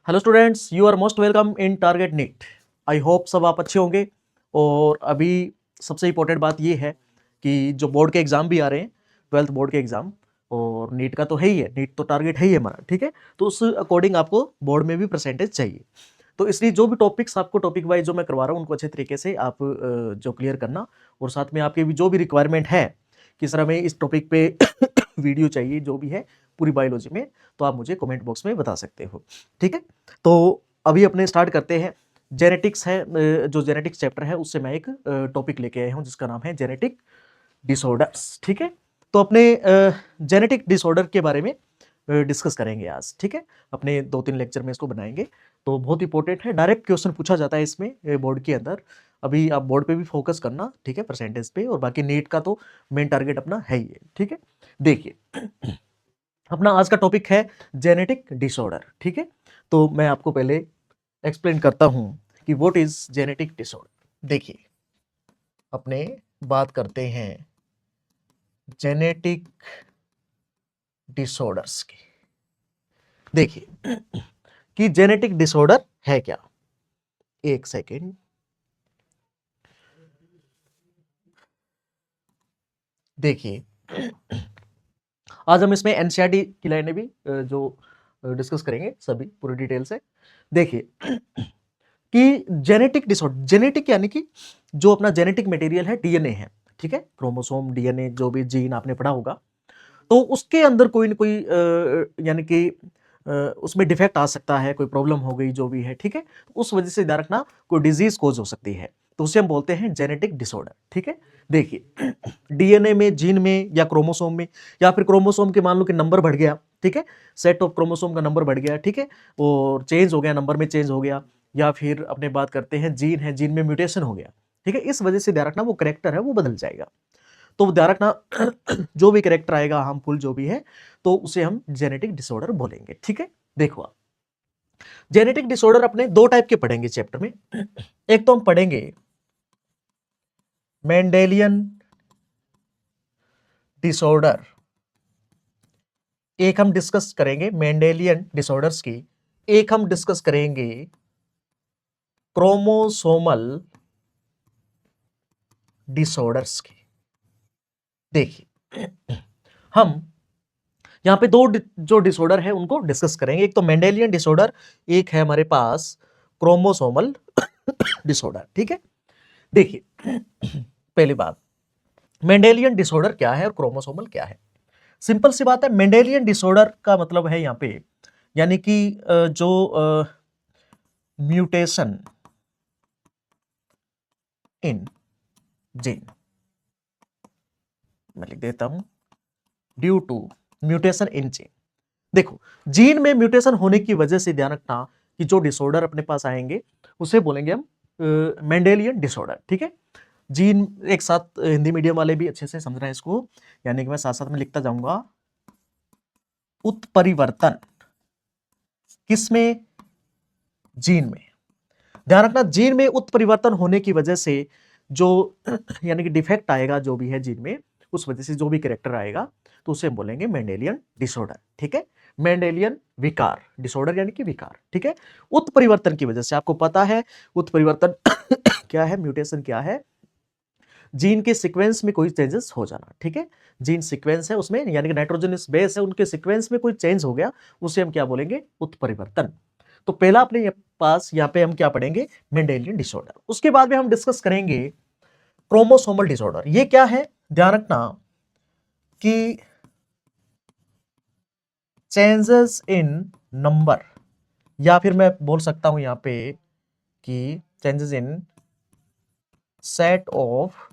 Hello students, you are most welcome in target NEET. I hope सब आप अच्छे होंगे। और अभी सबसे इम्पोर्टेंट बात ये है कि जो बोर्ड के एग्ज़ाम भी आ रहे हैं, 12th बोर्ड के एग्ज़ाम, और नीट का तो है ही है, नीट तो टारगेट है ही हमारा, ठीक है। तो उस अकॉर्डिंग आपको बोर्ड में भी परसेंटेज चाहिए। तो इसलिए जो भी टॉपिक्स आपको टॉपिक वाइज जो मैं करवा रहा हूँ उनको अच्छे तरीके से आप जो क्लियर करना, और साथ में आपके भी जो भी रिक्वायरमेंट है, किस तरह में इस टॉपिक पे वीडियो चाहिए जो भी है पूरी बायोलॉजी में, तो आप मुझे कमेंट बॉक्स में बता सकते हो, ठीक है। तो अभी अपने स्टार्ट करते हैं। जेनेटिक्स है, जो जेनेटिक्स चैप्टर है उससे मैं एक टॉपिक लेके आया हूँ जिसका नाम है जेनेटिक डिसऑर्डर्स, ठीक है। तो अपने जेनेटिक डिसऑर्डर के बारे में डिस्कस करेंगे आज, ठीक है। अपने 2-3 लेक्चर में इसको बनाएंगे। तो बहुत इंपॉर्टेंट है, डायरेक्ट क्वेश्चन पूछा जाता है इसमें बोर्ड के अंदर। अभी आप बोर्ड पे भी फोकस करना, ठीक है, परसेंटेज पे, और बाकी नीट का तो मेन टारगेट अपना है ही है, ठीक है। देखिए अपना आज का टॉपिक है जेनेटिक डिसऑर्डर, ठीक है। तो मैं आपको पहले एक्सप्लेन करता हूं कि व्हाट इज जेनेटिक डिसऑर्डर। देखिए अपने बात करते हैं जेनेटिक डिसऑर्डर्स की। देखिए कि जेनेटिक डिसऑर्डर है क्या। एक सेकेंड। देखिए आज हम इसमें एनसीईआरटी की लाइनें भी जो डिस्कस करेंगे सभी पूरी डिटेल से। देखिए कि जेनेटिक डिसऑर्डर, जेनेटिक यानी कि जो अपना जेनेटिक मटेरियल है, डीएनए है, ठीक है, क्रोमोसोम, डीएनए, जो भी जीन आपने पढ़ा होगा, तो उसके अंदर कोई ना कोई यानी कि उसमें डिफेक्ट आ सकता है, कोई प्रॉब्लम हो गई जो भी है, ठीक है। उस वजह से ध्यान रखना कोई डिजीज कोज हो सकती है, तो उसे हम बोलते हैं जेनेटिक डिसऑर्डर, ठीक है। देखिए डीएनए में, जीन में, या क्रोमोसोम में, या फिर क्रोमोसोम के मान लो कि नंबर बढ़ गया, ठीक है, सेट ऑफ क्रोमोसोम का नंबर बढ़ गया, ठीक है, और चेंज हो गया, नंबर में चेंज हो गया, या फिर अपने बात करते हैं जीन है, जीन में म्यूटेशन हो गया, ठीक है। इस वजह से ध्यान रखना वो करेक्टर है वो बदल जाएगा। तो ध्यान रखना जो भी करेक्टर आएगा हार्मफुल जो भी है, तो उसे हम जेनेटिक डिसऑर्डर बोलेंगे, ठीक है। देखो आप जेनेटिक डिसऑर्डर अपने दो टाइप के पढ़ेंगे चैप्टर में। एक तो हम पढ़ेंगे मेंडेलियन डिसऑर्डर, एक हम डिस्कस करेंगे मेंडेलियन डिसऑर्डर्स की, एक हम डिस्कस करेंगे क्रोमोसोमल डिसऑर्डर्स की। देखिए हम यहाँ पे दो जो डिसऑर्डर है उनको डिस्कस करेंगे। एक तो मेंडेलियन डिसऑर्डर, एक है हमारे पास क्रोमोसोमल डिसऑर्डर, ठीक है। देखिए पहली बात, मेंडेलियन डिसऑर्डर क्या है और क्रोमोसोमल क्या है। सिंपल सी बात है, मेंडेलियन डिसऑर्डर का मतलब है यहाँ पे यानी कि जो म्यूटेशन इन जीन, मैं लिख देता हूं, due to mutation in gene. देखो जीन में म्यूटेशन होने की वजह से ध्यान रखना कि जो डिसऑर्डर अपने पास आएंगे उसे बोलेंगे हम मेंडेलियन डिसऑर्डर, ठीक है। जीन एक साथ हिंदी मीडियम वाले भी अच्छे से समझ रहे हैं इसको, यानी कि मैं साथ साथ में लिखता जाऊंगा। उत्परिवर्तन किसमें? जीन में। ध्यान रखना जीन में उत्परिवर्तन होने की वजह से जो यानी कि डिफेक्ट आएगा जो भी है जीन में, उस वजह से जो भी कैरेक्टर आएगा तो उसे हम बोलेंगे मेंडेलियन डिसऑर्डर, ठीक है। मेंडेलियन विकार, डिसऑर्डर यानी कि विकार, ठीक है। उत्परिवर्तन की वजह से आपको पता है उत्परिवर्तन क्या है, म्यूटेशन क्या है, जीन के सीक्वेंस में कोई चेंजेस हो जाना, ठीक है। जीन सीक्वेंस है उसमें, यानी कि नाइट्रोजनस बेस है, उनके सीक्वेंस में कोई चेंज हो गया, उसे हम क्या बोलेंगे? उत्परिवर्तन। तो पहला अपने पास यहाँ पे हम क्या पढ़ेंगे? Mendelian disorder. उसके बाद में हम डिस्कस करेंगे क्रोमोसोमल डिसऑर्डर। ये क्या है? ध्यान रखना कि चेंजेस इन नंबर, या फिर मैं बोल सकता हूं यहां पे कि changes in set of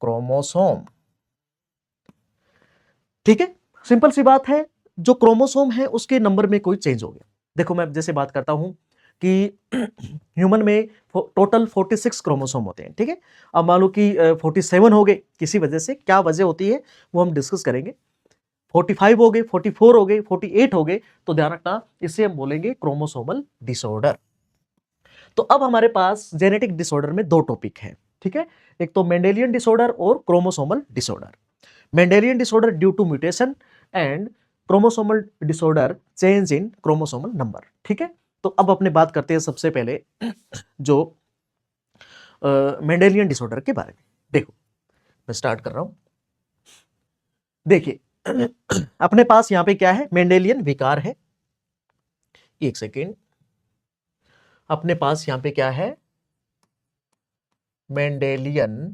chromosome, ठीक है। सिंपल सी बात है, जो क्रोमोसोम है उसके नंबर में कोई चेंज हो गया। देखो मैं जैसे बात करता हूं कि ह्यूमन में टोटल 46 क्रोमोसोम होते हैं, ठीक है। अब मान लो कि 47 हो गए, किसी वजह से, क्या वजह होती है वो हम डिस्कस करेंगे। 45 हो गए, 44 हो गए, 48 हो गए, तो ध्यान रखना इसे हम बोलेंगे क्रोमोसोमल डिसऑर्डर। तो अब हमारे पास जेनेटिक डिसऑर्डर में दो टॉपिक है, ठीक है। एक तो मेंडेलियन डिसऑर्डर और chromosomal disorder. Mendelian disorder due to mutation, and chromosomal disorder, change in chromosomal number. ठीक है, तो अब अपने बात करते हैं सबसे पहले जो मेंडेलियन डिसऑर्डर के बारे में। देखो मैं स्टार्ट कर रहा हूं। देखिए अपने पास यहां पे क्या है, मेंडेलियन विकार है। एक सेकेंड, अपने पास यहां पे क्या है, मेंडेलियन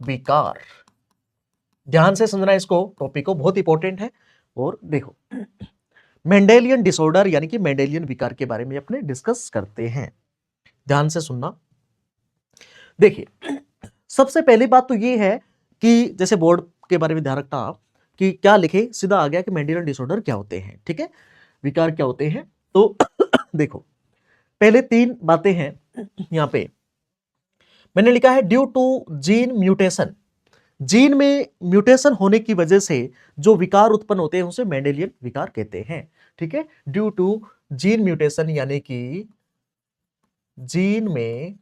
विकार। ध्यान से समझना इसको, टॉपिक को, बहुत इंपॉर्टेंट है। और देखो मेंडेलियन डिसऑर्डर यानी कि मेंडेलियन विकार के बारे में अपने डिस्कस करते हैं। ध्यान से सुनना। देखिए सबसे पहली बात तो ये है कि जैसे बोर्ड के बारे में ध्यान रखना आप कि क्या लिखे, सीधा आ गया कि मेंडेलियन डिसऑर्डर क्या होते हैं। ठीक है, विकार क्या होते हैं। तो देखो पहले तीन बातें हैं यहां पे मैंने लिखा है, due to gene mutation. Gene में म्यूटेशन होने की वजह से जो विकार उत्पन्न होते हैं उसे मेंडेलियन विकार कहते हैं। ठीक है, ड्यू टू जीन म्यूटेशन यानी कि जीन में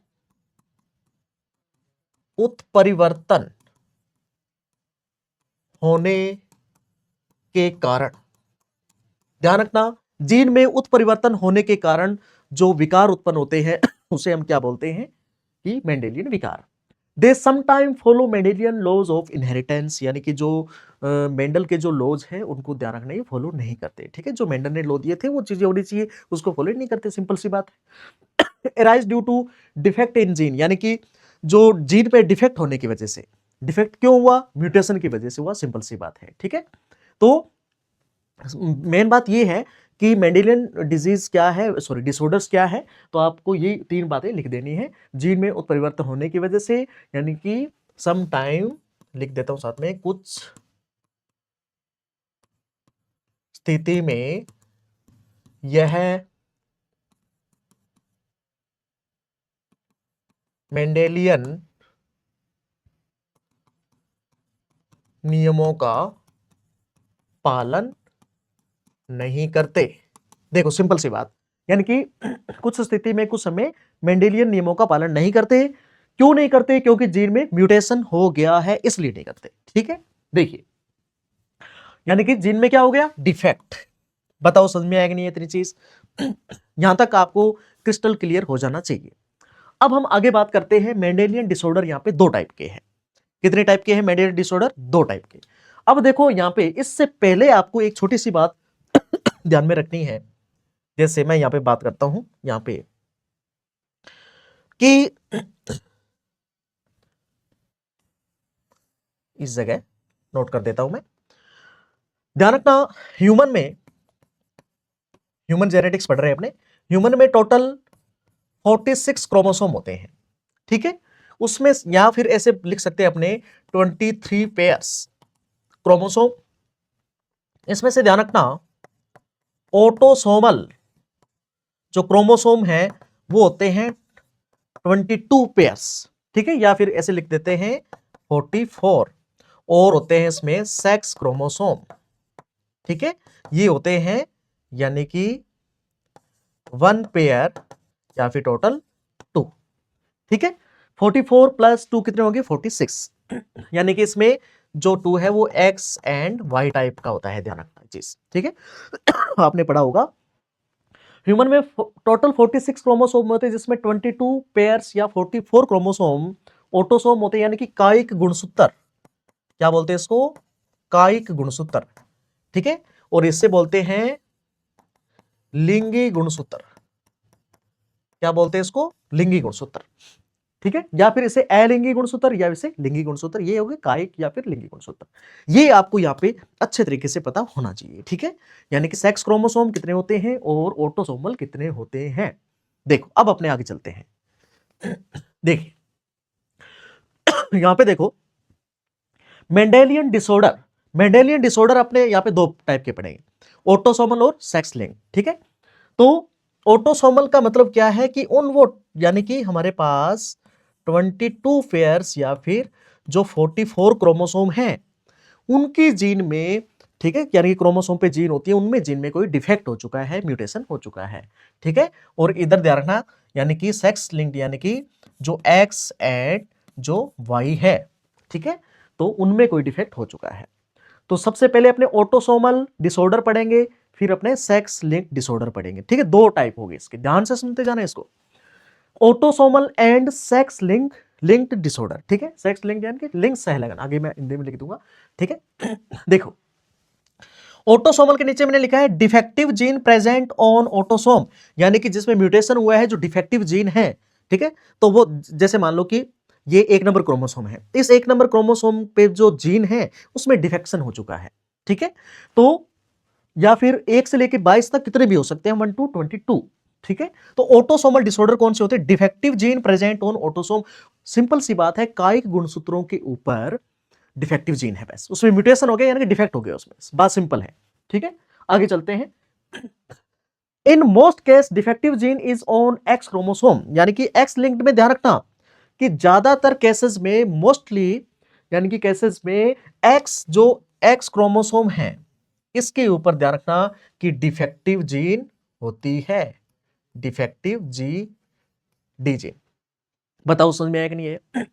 उत्परिवर्तन होने के कारण, ध्यान रखना, जीन में उत्परिवर्तन होने के कारण जो विकार उत्पन्न होते हैं उसे हम क्या बोलते हैं कि मेंडेलियन विकार। They sometime follow Mendelian laws of inheritance, यानी कि जो मेंडल के जो लॉज है उनको ध्यान रखना, ये फॉलो नहीं करते। ठीक है, जो मेंडल ने लॉ दिए थे वो चीजें होनी चाहिए, उसको फॉलो नहीं करते, सिंपल सी बात है। Arise due to defect in gene, यानी कि जो जीन पे डिफेक्ट होने की वजह से, डिफेक्ट क्यों हुआ, म्यूटेशन की वजह से हुआ, सिंपल सी बात है। ठीक है, तो मेन बात ये है कि मेंडेलियन डिजीज क्या है, सॉरी डिसऑर्डर्स क्या है, तो आपको ये तीन बातें लिख देनी है। जीन में उत्परिवर्तन होने की वजह से, यानी कि सम टाइम, लिख देता हूं साथ में, कुछ स्थिति में यह मेंडेलियन नियमों का पालन नहीं करते। देखो सिंपल सी बात, यानी कि कुछ स्थिति में कुछ समय मेंडेलियन नियमों का पालन नहीं करते। क्यों नहीं करते, क्योंकि जीन में म्यूटेशन हो गया है, इसलिए नहीं करते। ठीक है, देखिए यानी कि जीन में क्या हो गया, डिफेक्ट। बताओ समझ में आएगा नहीं इतनी चीज, यहां तक आपको क्रिस्टल क्लियर हो जाना चाहिए। अब हम आगे बात करते हैं, मेंडेलियन डिसऑर्डर यहां पे दो टाइप के हैं। कितने टाइप के हैं मेंडेलियन डिसऑर्डर, दो टाइप के। अब देखो यहां पे इससे पहले आपको एक छोटी सी बात ध्यान में रखनी है। जैसे मैं यहां पे बात करता हूं यहां पे कि इस जगह नोट कर देता हूं मैं, ध्यान रखना, ह्यूमन में, ह्यूमन जेनेटिक्स पढ़ रहे हैं अपने, ह्यूमन में टोटल 46 क्रोमोसोम होते हैं। ठीक है, उसमें या फिर ऐसे लिख सकते हैं अपने 23 पेयर्स क्रोमोसोम। इसमें से ध्यान रखना, ऑटोसोमल जो क्रोमोसोम है वो होते हैं 22 पेयर्स। ठीक है, या फिर ऐसे लिख देते हैं 44, और होते हैं इसमें सेक्स क्रोमोसोम। ठीक है, ये होते हैं यानी कि 1 पेयर या फिर टोटल 2। ठीक है, 44 प्लस 2 कितने होंगे, 46, यानी कि इसमें जो 2 है वो एक्स एंड वाई टाइप का होता है, ध्यान रखना चीज। ठीक है आपने पढ़ा होगा, ह्यूमन में टोटल 46 क्रोमोसोम होते हैं, जिसमें 22 पेयर्स या 44 क्रोमोसोम ऑटोसोम होते हैं, यानी कि कायिक गुणसूत्र। क्या बोलते हैं इसको, कायिक गुणसूत्र। ठीक है, और इससे बोलते हैं लिंगी गुणसूत्र। क्या बोलते हैं इसको, लिंगी गुणसूत्र। ठीक है, या फिर इसे अलिंगी गुणसूत्र या इसे लिंगी गुणसूत्र, ये होंगे कायिक या फिर लिंगी गुणसूत्र। ये आपको यहाँ पे अच्छे तरीके से पता होना चाहिए। ठीक है, यानी कि सेक्स क्रोमोसोम कितने होते हैं और ऑटोसोमल कितने होते हैं। देखो अब अपने आगे चलते हैं। देखिए यहां पे देखो, मेंडेलियन डिसऑर्डर, मेंडेलियन डिसऑर्डर अपने यहां पे दो टाइप के पड़ेंगे, ऑटोसोमल और सेक्स लिंक। ठीक है, तो ऑटोसोमल का मतलब क्या है कि उन वो, यानी कि हमारे पास 22 पेयर्स या फिर जो 44 क्रोमोसोम हैं, उनकी जीन में ठीक है, यानी कि क्रोमोसोम पे जीन होती है, उनमें जीन में कोई डिफेक्ट हो चुका है, म्यूटेशन हो चुका है। ठीक है, और इधर ध्यान रखना, यानी कि सेक्स लिंक्ड, यानी कि जो एक्स एंड जो वाई है, ठीक है, तो उनमें कोई डिफेक्ट हो चुका है। तो सबसे पहले अपने ऑटोसोमल डिसऑर्डर पढ़ेंगे, फिर अपने सेक्स लिंक डिसऑर्डर पढ़ेंगे। ठीक है, दो टाइप होगी इसके, ध्यान से सुनते जाना इसको। Autosomal and sex linked disorder. ठीक है, सेक्स लिंक यानी कि लिंक सह लगन, आगे मैं हिंदी में लिख दूंगा। ठीक है देखो, ऑटोसोमल के नीचे मैंने लिखा है defective gene present on autosome, यानी कि जिसमें म्यूटेशन हुआ है, जो डिफेक्टिव जीन है। ठीक है, तो वो जैसे मान लो कि ये 1 नंबर क्रोमोसोम है, इस 1 नंबर क्रोमोसोम पे जो जीन है उसमें डिफेक्शन हो चुका है। ठीक है, तो या फिर 1 से लेकर 22 तक कितने भी हो सकते हैं, 1 to 22। ठीक है, तो ऑटोसोमल डिसऑर्डर कौन से होते हैं? Defective gene present on autosome. Simple सी बात है, कायिक गुणसूत्रों के ऊपर डिफेक्टिव जीन है, बस उसमें म्यूटेशन हो गया, यानी कि डिफेक्ट हो गया उसमें, बात सिंपल है। ठीक है, आगे चलते हैं। In most case defective gene is on x chromosome, यानी कि एक्स लिंक्ड में ध्यान रखना कि ज्यादातर केसेस में, मोस्टली यानी कि केसेस में, एक्स जो एक्स क्रोमोसोम है इसके ऊपर ध्यान रखना कि डिफेक्टिव जीन होती है, डिफेक्टिव डी जीन। बताओ समझ में आया कि नहीं है?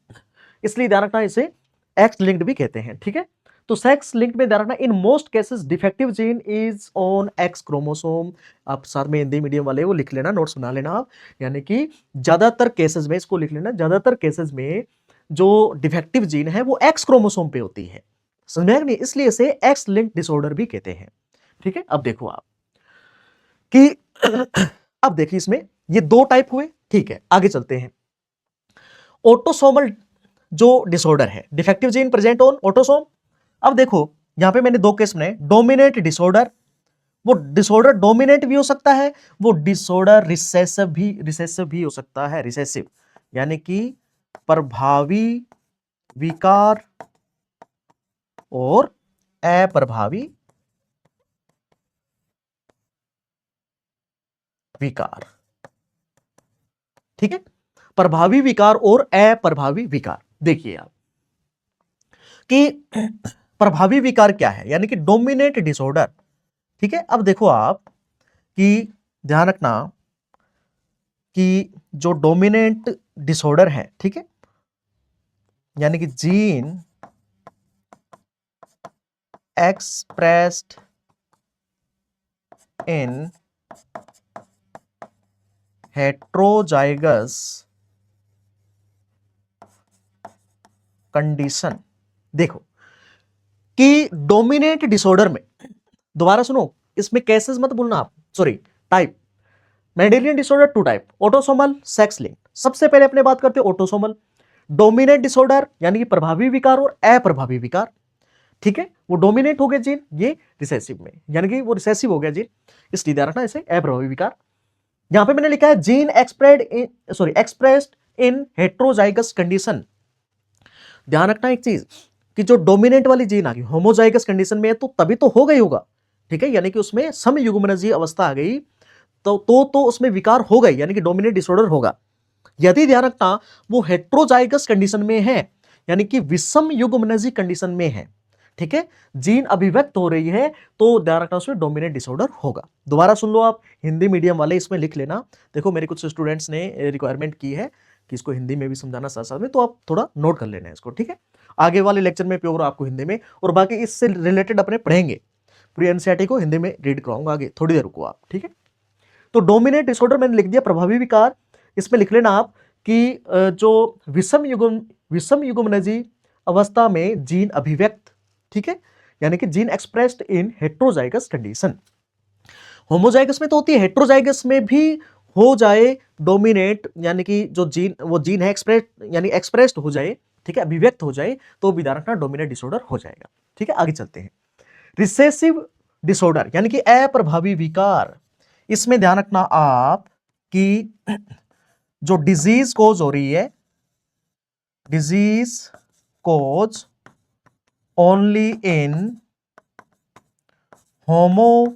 इसलिए ध्यान रखना इसे एक्स लिंक्ड भी कहते हैं। ठीक है, तो सेक्स लिंक्ड में ध्यान रखना, in most cases defective gene is on x chromosome. आप साथ में हिंदी मीडियम वाले वो लिख लेना, नोट्स बना लेना आप, यानी कि ज्यादातर केसेस में, इसको लिख लेना, ज्यादातर केसेस में जो डिफेक्टिव जीन है वो एक्स क्रोमोसोम पे होती है। समझ में आया कि नहीं? इसलिए इसे एक्स लिंक्ड डिसऑर्डर भी कहते हैं। ठीक है, अब देखो आप कि अब देखिए इसमें ये दो टाइप हुए। ठीक है, आगे चलते हैं। ऑटोसोमल जो डिसऑर्डर है, defective gene present on autosome. अब देखो यहां पे मैंने दो केस बनाए, डोमिनेंट डिसऑर्डर, वो डिसऑर्डर डोमिनेंट भी हो सकता है, वो डिसऑर्डर रिसेसिव भी हो सकता है, रिसेसिव यानी कि प्रभावी विकार और अप्रभावी विकार। ठीक है, प्रभावी विकार और अप्रभावी विकार। देखिए आप कि प्रभावी विकार क्या है, यानी कि डोमिनेंट डिसऑर्डर। ठीक है, अब देखो आप कि ध्यान रखना कि जो डोमिनेंट डिसऑर्डर है, ठीक है, यानी कि gene expressed in heterozygous condition. देखो कि डोमिनेंट डिसऑर्डर में, दोबारा सुनो, इसमें केसेस मत भूलना आप, sorry type. Mendelian disorder 2 type, autosomal, sex linked. सबसे पहले अपने बात करते हैं ऑटोसोमल। डोमिनेंट डिसऑर्डर यानी कि प्रभावी विकार और अप्रभावी विकार। ठीक है, वो डोमिनेट हो गया जीन, ये रिसेसिव में, यानी कि वो रिसेसिव हो गया जीन, इसलिए ध्यान रखना इसे अप्रभावी विकार। यहां पे मैंने लिखा है gene expressed in heterozygous condition. ध्यान रखना एक चीज कि जो डोमिनेंट वाली जीन आ गई होमोजाइगस कंडीशन में है, तो तभी तो हो गई होगा। ठीक है, यानी कि उसमें समयुग्मनजी अवस्था आ गई, तो उसमें विकार हो गई, यानी कि डोमिनेंट डिसऑर्डर होगा। यदि ध्यान रखना वो हेट्रोजाइगस कंडीशन में है, यानी कि विषम युग्मनजी कंडीशन में है, ठीक है, जीन अभिव्यक्त हो रही है, तो ध्यान रखना उसमें डोमिनेंट डिसऑर्डर होगा। दोबारा सुन लो आप, हिंदी मीडियम वाले इसमें लिख लेना। देखो मेरे कुछ स्टूडेंट्स ने रिक्वायरमेंट की है कि इसको हिंदी में भी समझाना साथ साथ में, तो आप थोड़ा नोट कर लेना इसको। ठीक है, आगे वाले लेक्चर में प्योर आपको हिंदी में, और बाकी इससे रिलेटेड अपने पढ़ेंगे, पूरी एनसीईआरटी को हिंदी में रीड कराऊंगा आगे, थोड़ी देर रुको आप। ठीक है, तो डोमिनेंट डिसऑर्डर मैंने लिख दिया, प्रभावी विकार इसमें लिख लेना आप कि जो विषम युग्मनजी अवस्था में जीन अभिव्यक्त, ठीक है, यानी कि gene expressed in heterozygous condition. Homozygous में तो होती है, हेट्रोजाइगस में भी हो जाए डोमिनेट, यानी कि जो जीन, वो जीन है एक्सप्रेस्ड, यानी एक्सप्रेस्ड हो जाए, ठीक है, अभिव्यक्त हो जाए, तो भी ध्यान रखना डोमिनेंट डिसऑर्डर हो जाएगा। ठीक है, आगे चलते हैं। रिसेसिव डिसऑर्डर यानी कि अप्रभावी विकार, इसमें ध्यान रखना आप कि जो डिजीज कोज हो रही है, disease cause only in homozygous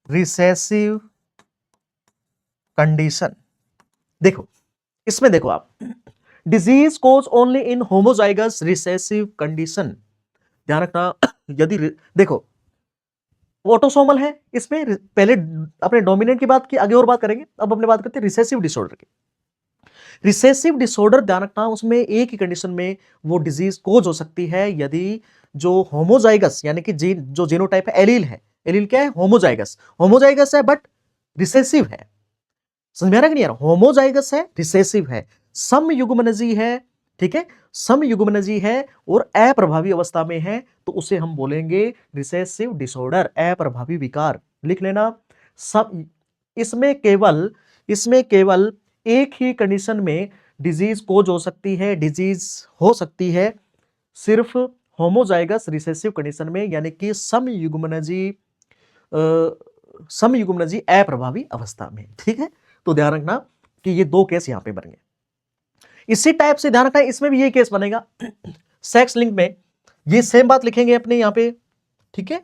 recessive condition. देखो इसमें देखो आप, disease cause only in homozygous recessive condition. ध्यान रखना, यदि देखो ऑटोसोमल है, इसमें पहले अपने डोमिनेंट की बात की, आगे और बात करेंगे, अब अपने बात करते हैं रिसेसिव डिसऑर्डर की। रिसेसिव डिसऑर्डर ध्यान रखना, उसमें एक ही कंडीशन में वो डिजीज कोज हो सकती है यदि जो होमोजाइगस यानी कि जीन जो जीनोटाइप है, एलील है, एलील क्या है, होमोजाइगस, होमोजाइगस है बट रिसेसिव है। समझ में आ रहा है कि नहीं यार, होमोजाइगस है, रिसेसिव है, समयुग्मनजी है, ठीक है, समयुग्मनजी है और अप्रभावी अवस्था में है, तो उसे हम बोलेंगे रिसेसिव डिसऑर्डर, अप्रभावी विकार। लिख लेना, सब इसमें केवल एक ही कंडीशन में डिजीज कोज हो सकती है, डिजीज हो सकती है सिर्फ होमोजाइगस रिसेसिव कंडीशन में, यानी कि समयुग्मनजी अप्रभावी अवस्था में। ठीक है, तो ध्यान रखना कि ये दो केस यहां पे बनेंगे। इसी टाइप से ध्यान रखना, इसमें भी ये केस बनेगा सेक्स लिंक में, ये सेम बात लिखेंगे अपने यहां पे। ठीक है,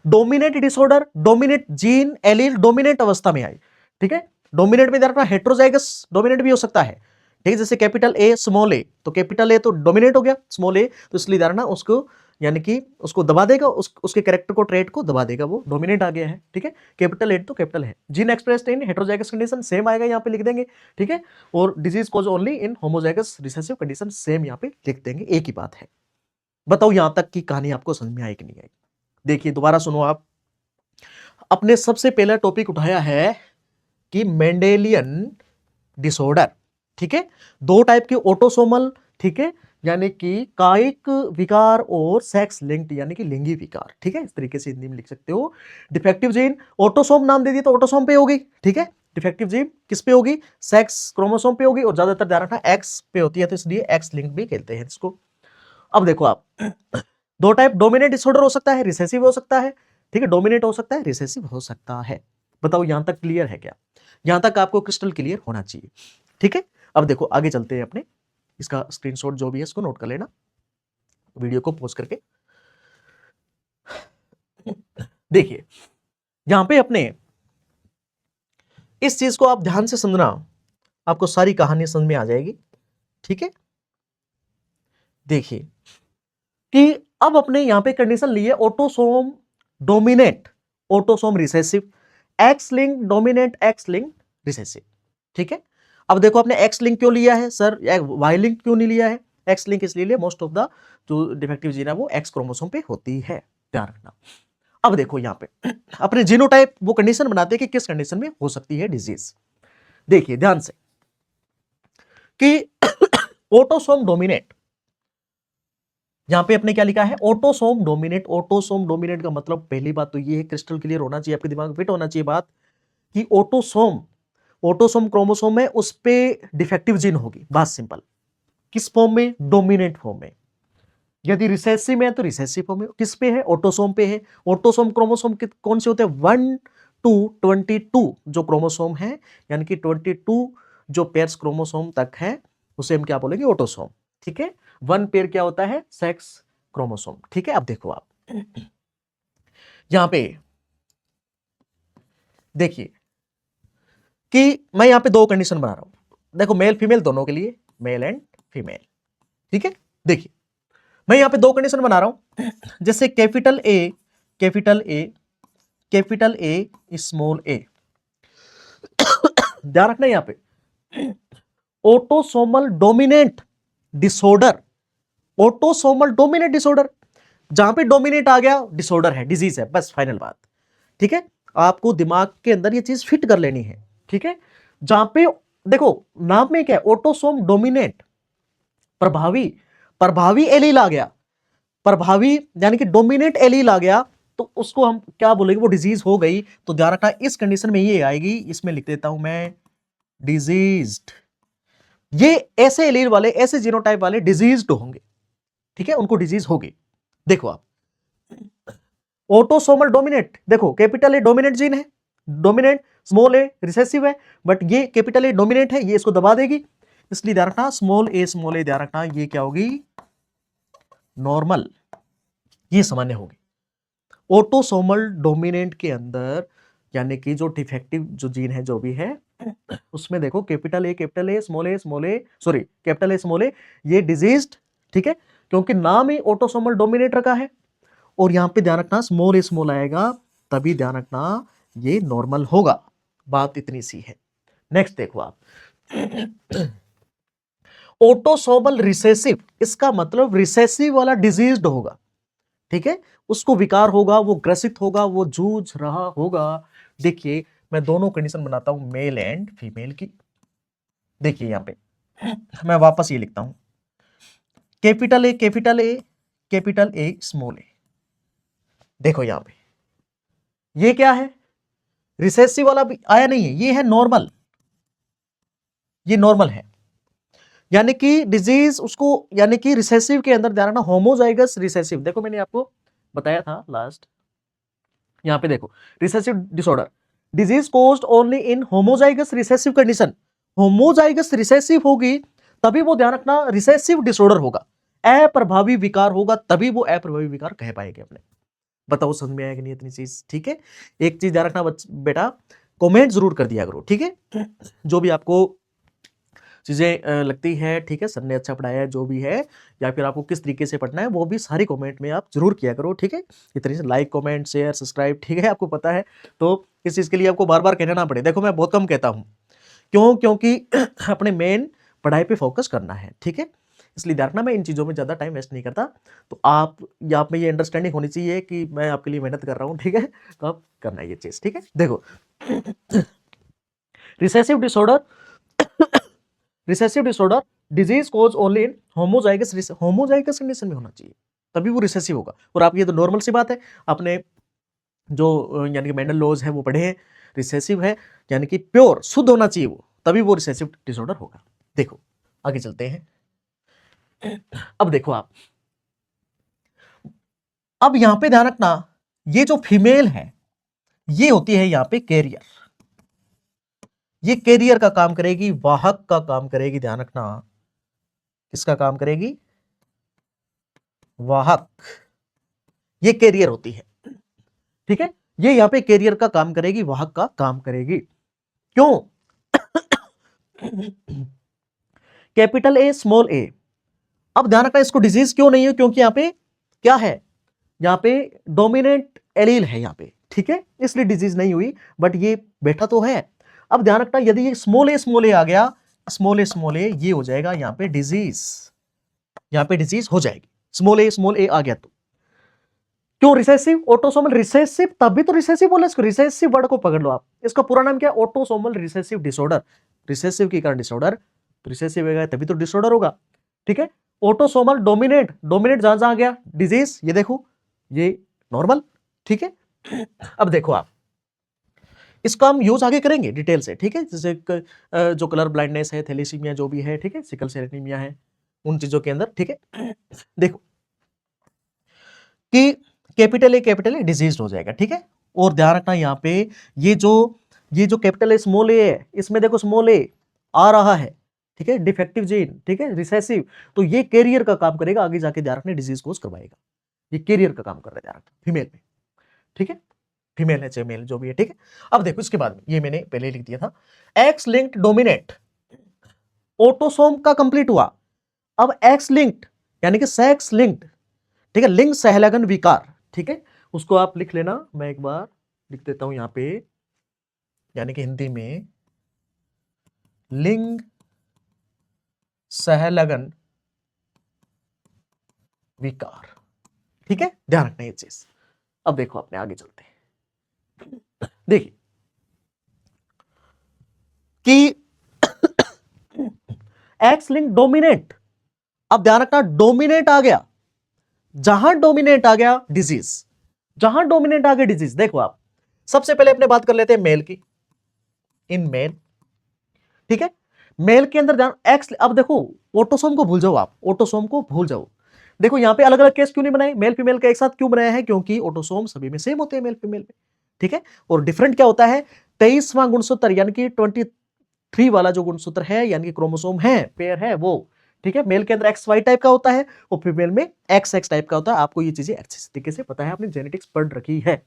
dominant disorder, dominant gene allele dominant अवस्था में आई। ठीक है, डोमिनेंट में ध्यान रखना हेटेरोजाइगस डोमिनेंट भी हो सकता है। ठीक है, जैसे कैपिटल ए स्मॉल ए, तो कैपिटल ए तो डोमिनेंट हो गया, स्मॉल ए तो इसलिए ध्यान रखना उसको यानी कि उसको दबा देगा, उसके कैरेक्टर को ट्रेट को दबा देगा, वो डोमिनेंट आ गया है। ठीक है, कैपिटल ए तो कैपिटल है। Gene expressed in heterozygous condition same आएगा, यहां पे लिख देंगे। ठीक है, और disease cause only in homozygous recessive condition same यहां पे लिख देंगे, एक ही बात है। बताओ यहां तक की कहानी आपको समझ में आई कि नहीं आई? देखिए दोबारा सुनो आप, अपने सबसे पहला टॉपिक उठाया है कि मेंडेलियन डिसऑर्डर। ठीक है, दो टाइप के ऑटोसोमल, ठीक है, यानी कि कायिक विकार और सेक्स लिंक्ड यानी कि लिंगी विकार। ठीक है, इस तरीके से हिंदी में लिख सकते हो। डिफेक्टिव जीन, ऑटोसोम नाम दे दिया तो ऑटोसोम पे होगी। ठीक है, डिफेक्टिव जीन किस पे होगी, सेक्स क्रोमोसोम पे होगी, और ज्यादातर ध्यान रखना एक्स पे होती है, तो इसलिए एक्स लिंक भी कहते हैं इसको। अब देखो आप, दो टाइप, डोमिनेंट डिसऑर्डर हो सकता है, रिसेसिव हो सकता है। ठीक है, डोमिनेंट हो सकता है, रिसेसिव हो सकता है। बताओ यहां तक क्लियर है क्या? यहां तक आपको क्रिस्टल क्लियर होना चाहिए। ठीक है, अब देखो आगे चलते हैं अपने, इसका स्क्रीनशॉट जो भी है इसको नोट कर लेना, वीडियो को पॉज करके। देखिए यहां पे अपने इस चीज को आप ध्यान से समझना, आपको सारी कहानी समझ में आ जाएगी। ठीक है, देखिए कि अब अपने यहां पे कंडीशन ली है autosome dominant, autosome recessive, x link dominant, x link recessive. ठीक है, अब देखो आपने एक्स लिंक क्यों लिया है सर, वाई लिंक क्यों नहीं लिया है? एक्स लिंक इसलिए लिया, मोस्ट ऑफ द जो डिफेक्टिव जीन है वो एक्स क्रोमोसोम पे होती है, ध्यान रखना। अब देखो यहां पे अपने जीनोटाइप वो कंडीशन बनाते हैं कि किस कंडीशन में हो सकती है डिजीज। देखिए ध्यान से कि ऑटोसोम डोमिनेट, यहां पे अपने क्या लिखा है, ऑटोसोम डोमिनेट। ऑटोसोम डोमिनेट का मतलब पहली बात तो ये है, क्रिस्टल क्लियर होना चाहिए, आपके दिमाग में फिट होना चाहिए बात, कि ऑटोसोम, ऑटोसोम क्रोमोसोम है उस पे डिफेक्टिव जीन होगी, बात सिंपल। किस फॉर्म में? डोमिनेंट फॉर्म में। यदि रिसेसिव में है तो रिसेसिव फॉर्म में। किस पे है? ऑटोसोम पे है। ऑटोसोम क्रोमोसोम कौन से होते हैं? 1 to 22 जो क्रोमोसोम है, यानी कि 22 जो पेयर्स क्रोमोसोम तक है उसे हम क्या बोलेंगे? ऑटोसोम। ठीक है, 1 पेयर क्या होता है? Sex chromosome. ठीक है, अब देखो आप यहां पे देखिए कि मैं यहां पे दो कंडीशन बना रहा हूं, देखो मेल फीमेल दोनों के लिए, मेल एंड फीमेल। ठीक है, देखिए मैं यहां पे दो कंडीशन बना रहा हूं, जैसे capital A, capital A, capital A, small A. ध्यान रखना यहां पे autosomal dominant disorder, autosomal dominant disorder, जहां पे डोमिनेंट आ गया डिसऑर्डर है, डिजीज है, बस फाइनल बात। ठीक है, आपको दिमाग के अंदर ये चीज फिट कर लेनी है। ठीक है, जहां पे देखो नाम में क्या है, ऑटोसोम डोमिनेंट, प्रभावी, प्रभावी एलील आ गया, प्रभावी यानी कि डोमिनेंट एलील आ गया, तो उसको हम क्या बोलेंगे? वो डिजीज हो गई। तो ध्यान रखना इस कंडीशन में ये आएगी, इसमें लिख देता हूं मैं डिजीज्ड। ये ऐसे एलील वाले, ऐसे जीनोटाइप वाले डिजीज्ड होंगे। ठीक है, उनको डिजीज होगी। देखो आप ऑटोसोमल डोमिनेट, देखो कैपिटल ए डोमिनेंट जीन है, डोमिनेंट, स्मॉल ए रिसेसिव है, बट ये कैपिटल ए डोमिनेंट है, ये इसको दबा देगी, इसलिए ध्यान रखना स्मॉल ए ध्यान रखना ये क्या होगी? नॉर्मल, ये सामान्य होगी। ऑटोसोमल डोमिनेंट के अंदर यानी कि जो डिफेक्टिव जो जीन है जो भी है उसमें देखो capital A small A small A, sorry capital A small A, ये डिजीज्ड, ठीक है, क्योंकि नाम ही ऑटोसोमल डोमिनेट रखा है। और यहां पे ध्यान रखना स्मॉल ए स्मॉल आएगा तभी ध्यान रखना ये नॉर्मल होगा। बात इतनी सी है। नेक्स्ट देखो आप, ऑटोसोमल रिसेसिव, इसका मतलब रिसेसिव वाला डिजीज्ड होगा, ठीक है, उसको विकार होगा, वो ग्रसित होगा, वो जूझ रहा होगा। देखिए मैं दोनों कंडीशन बनाता हूं मेल एंड फीमेल की। देखिए यहां पे मैं वापस ये लिखता हूं capital A capital A capital A small A. देखो यहां पे ये क्या है, रिसेसिव वाला भी आया नहीं है, ये है नॉर्मल, ये नॉर्मल है, यानी कि डिजीज उसको, यानी कि रिसेसिव के अंदर ध्यान रखना होमोजाइगस रिसेसिव। देखो मैंने आपको बताया था लास्ट, यहां पे देखो recessive disorder, disease caused only in homozygous recessive condition. Homozygous recessive होगी तभी वो ध्यान रखना रिसेसिव डिसऑर्डर होगा, अप्रभावी विकार होगा तभी वो अप्रभावी विकार कह पाएंगे अपने। बताओ समझ में आएगा नहीं इतनी चीज, ठीक है। एक चीज ध्यान रखना बेटा, कमेंट जरूर कर दिया करो, ठीक है, जो भी आपको चीजें लगती है, ठीक है, सर ने अच्छा पढ़ाया है जो भी है, या फिर आपको किस तरीके से पढ़ना है वो भी सारी कमेंट में आप जरूर किया करो, ठीक है। इस तरीके से लाइक कमेंट शेयर सब्सक्राइब, ठीक है, आपको पता है तो इस चीज के लिए आपको बार बार कहना ना पड़े। देखो मैं बहुत कम कहता हूं, क्यों, क्योंकि अपने मेन पढ़ाई पे फोकस करना है, ठीक है, इसलिए ध्यान रखना मैं इन चीजों में ज्यादा टाइम वेस्ट नहीं करता। तो आप में ये अंडरस्टैंडिंग होनी चाहिए कि मैं आपके लिए मेहनत कर रहा हूं, ठीक है, तो आप करना ये चीज, ठीक है। देखो recessive disorder, recessive disorder disease cause only in homozygous, homozygous condition में होना चाहिए तभी वो रिसेसिव होगा। और आप ये तो नॉर्मल सी बात है, आपने जो यानी कि मेंडल लॉज है वो पढ़े हैं, रिसेसिव है यानी कि प्योर शुद्ध होना चाहिए वो, तभी वो रिसेसिव डिसऑर्डर होगा। देखो आगे चलते हैं, अब देखो आप, अब यहां पे ध्यान रखना ये जो फीमेल है ये होती है यहां पे कैरियर, ये कैरियर का काम करेगी, वाहक का काम करेगी, ध्यान रखना किसका काम करेगी, वाहक, ये कैरियर होती है, ठीक है, ये यहां पे कैरियर का काम करेगी, वाहक का काम करेगी। क्यों, कैपिटल ए स्मॉल ए। अब ध्यान रखना इसको डिजीज क्यों नहीं है, क्योंकि यहां पे क्या है, यहां पे डोमिनेंट एलील है यहां पे, ठीक है, इसलिए डिजीज नहीं हुई, बट ये बैठा तो है। अब ध्यान रखना यदि ये स्मॉल ए आ गया, स्मॉल ए ये हो जाएगा यहां पे डिजीज, यहां पे डिजीज हो जाएगी, स्मॉल ए आ गया तो। क्यों रिसेसिव, ऑटोसोमल रिसेसिव, तभी तो रिसेसिव बोला इसको, रिसेसिव वर्ड को पकड़ लो आप, इसका पूरा नाम क्या है, ऑटोसोमल रिसेसिव डिसऑर्डर। रिसेसिव के कारण डिसऑर्डर, तो रिसेसिव है तभी तो डिसऑर्डर होगा, ठीक है। ऑटोसोमल डोमिनेट, डोमिनेट जहां जहां गया डिजीज, ये देखो ये नॉर्मल, ठीक है। अब देखो आप, इसका हम यूज आगे करेंगे डिटेल से, ठीक है, जैसे जो कलर ब्लाइंडनेस है, थैलेसीमिया जो भी है, ठीक है, सिकल सेल एनीमिया है, उन चीजों के अंदर, ठीक है। देखो कि कैपिटल ए डिजीज हो जाएगा, ठीक है। और ध्यान रखना यहाँ पे ये जो कैपिटल ए स्मॉल ए है, इसमें देखो स्मॉल ए आ रहा है, ठीक है, डिफेक्टिव जीन, ठीक है, रिसेसिव, तो ये कैरियर का काम करेगा, आगे जाके ध्यान रखना डिजीज कोज करवाएगा, ये कैरियर का काम कर रहा है, ध्यान रखना फीमेल में, ठीक है, फीमेल है चाहे मेल जो भी है, ठीक है। अब देखो इसके बाद में ये मैंने पहले लिख दिया था, एक्स लिंक्ड डोमिनेट, ऑटोसोम का कंप्लीट हुआ, अब एक्स लिंक्ड यानी कि सेक्स लिंक्ड, ठीक है, लिंग सहलगन विकार, ठीक है, उसको आप लिख लेना, मैं एक बार लिख देता हूं यहां पे, यानी कि हिंदी में लिंग सहलगन विकार, ठीक है, ध्यान रखना ये चीज। अब देखो अपने आगे चलते हैं, देखिए कि एक्स लिंक डोमिनेट, अब ध्यान रखना डोमिनेट आ गया, जहां डोमिनेट आ गया डिजीज, जहां डोमिनेट आ गया डिजीज। देखो आप सबसे पहले अपने बात कर लेते हैं मेल की, इन मेल, ठीक है, मेल के अंदर ध्यान एक्स, अब देखो ऑटोसोम को भूल जाओ आप, ऑटोसोम को भूल जाओ। देखो यहां पे अलग अलग केस क्यों नहीं बनाए, मेल फीमेल का एक साथ क्यों बनाया है, क्योंकि ऑटोसोम सभी में सेम होते हैं मेल फीमेल में, ठीक है। और डिफरेंट क्या होता है, 23वां गुणसूत्र यानी कि 23 वाला जो गुणसूत्र है यानी कि क्रोमोसोम है, पेयर है वो, ठीक है, मेल के अंदर एक्स वाई टाइप का होता है और फीमेल में एक्स एक्स टाइप का होता है। आपको ये चीजें अच्छे तरीके से पता है, आपने जेनेटिक्स पढ़ रखी है।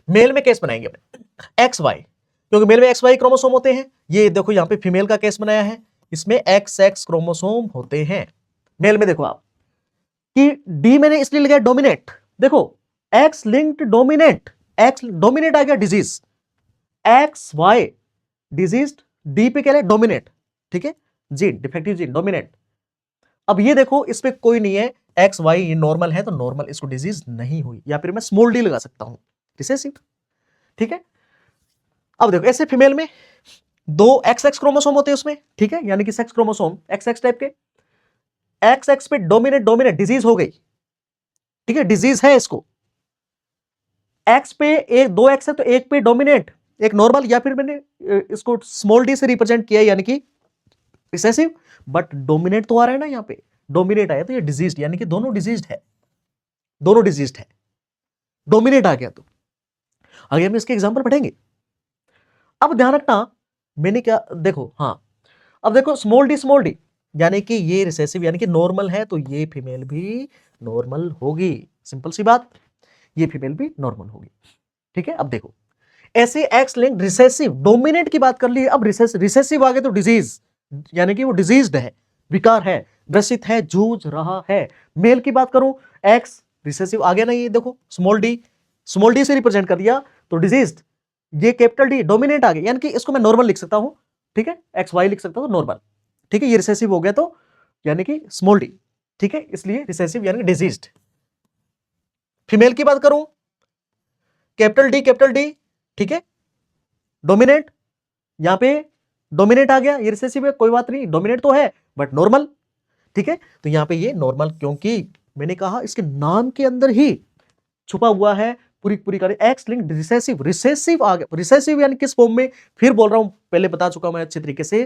मेल में केस बनाएंगे अपने एक्स वाई, क्योंकि मेल में एक्स वाई क्रोमोसोम होते हैं। ये देखो यहाँ पे फीमेल का केस बनाया है, इसमें एक्स एक्स क्रोमोसोम होते हैं। मेल में देखो आप कि डी मैंने इसलिए लगाया डोमिनेट, देखो X linked dominate, X dominate आ गया disease, X Y disease, D पे क्या है डोमिनेट, ठीक है, जीन डिफेक्टिव जीन डोमिनेट। अब ये देखो इस पे कोई नहीं है, एक्स वाई ये नॉर्मल है तो नॉर्मल, इसको डिजीज नहीं हुई, या फिर मैं स्मॉल डी लगा सकता हूं, रिसेसिव, ठीक है। अब देखो ऐसे फीमेल में दो एक्स एक्स क्रोमोसोम होते हैं उसमें, ठीक है, यानी कि sex chromosome x x type के, एक्स एक्स पे डोमिनेट डोमिनेट डिजीज हो गई, ठीक है, डिजीज है इसको। एक्स पे एक दो एक्स है तो एक पे डोमिनेट एक नॉर्मल, या फिर मैंने इसको स्मॉल डी से रिप्रेजेंट किया यानी कि रिसेसिव, बट डोमिनेट तो आ रहा है ना, यहां पे डोमिनेट आया तो ये डिजीज, यानी कि दोनों डिजीज है, दोनों डिजीज है, डोमिनेट आ गया तो आगे हम इसके एग्जांपल पढ़ेंगे। अब ध्यान रखना मैंने क्या, देखो हाँ, अब देखो स्मॉल डी यानी कि ये रिसेसिव यानी कि नॉर्मल है, तो ये फीमेल भी नॉर्मल होगी, सिंपल सी बात, ये फीमेल भी नॉर्मल होगी, ठीक है। अब देखो ऐसे एक्स लिंक्ड रिसेसिव डोमिनेंट की बात कर ली, अब रिसेसिव आ गए तो डिजीज, यानी कि वो डिजीज्ड है, विकार है, ग्रसित है, जूझ रहा है। मेल की बात करूं एक्स रिसेसिव आ गया ना, ये देखो स्मॉल डी से रिप्रेजेंट कर दिया तो डिजीज्ड, ये कैपिटल डी डोमिनेंट आ गया, यानी कि इसको मैं नॉर्मल लिख सकता हूं, ठीक है, एक्स वाई लिख सकता हूं नॉर्मल, ठीक है, ये रिसेसिव हो गया तो यानी कि स्मॉल डी, ठीक है, इसलिए रिसेसिव यानी डिजीज्ड। फीमेल की बात करूं कैपिटल डी, ठीक है, डोमिनेंट, यहां पे डोमिनेट आ गया, ये रिसेसिव है, कोई बात नहीं, डोमिनेट तो है बट नॉर्मल, ठीक है, तो यहां पे ये नॉर्मल, क्योंकि मैंने कहा इसके नाम के अंदर ही छुपा हुआ है पूरी पूरी कार्य एक्स लिंक्ड रिसेसिव, रिसेसिव आ गया, रिसेसिव यानी किस फॉर्म में, फिर बोल रहा हूं, पहले बता चुका हूं मैं अच्छे तरीके से,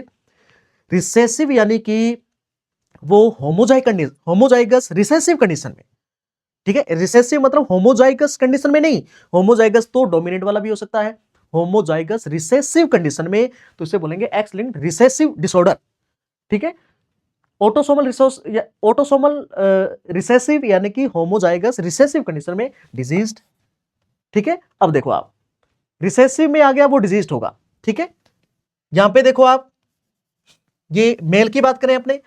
रिसेसिव यानी कि वो होमोजाइगस रिसेसिव कंडीशन में, ठीक है, रिसेसिव मतलब होमोजाइगस कंडीशन में नहीं, होमोजाइगस तो डोमिनेंट वाला भी हो सकता है, होमोजाइगस रिसेसिव कंडीशन में तो इसे बोलेंगे एक्स लिंक्ड रिसेसिव डिसऑर्डर, ठीक है। ऑटोसोमल रिसेसिव यानी कि होमोजाइगस रिसेसिव कंडीशन में डिजीज्ड, ठीक है। अब देखो आप रिसेसिव में आ गया वो डिजीज्ड होगा, ठीक है। यहां पे देखो आप, ये मेल की बात करें अपने,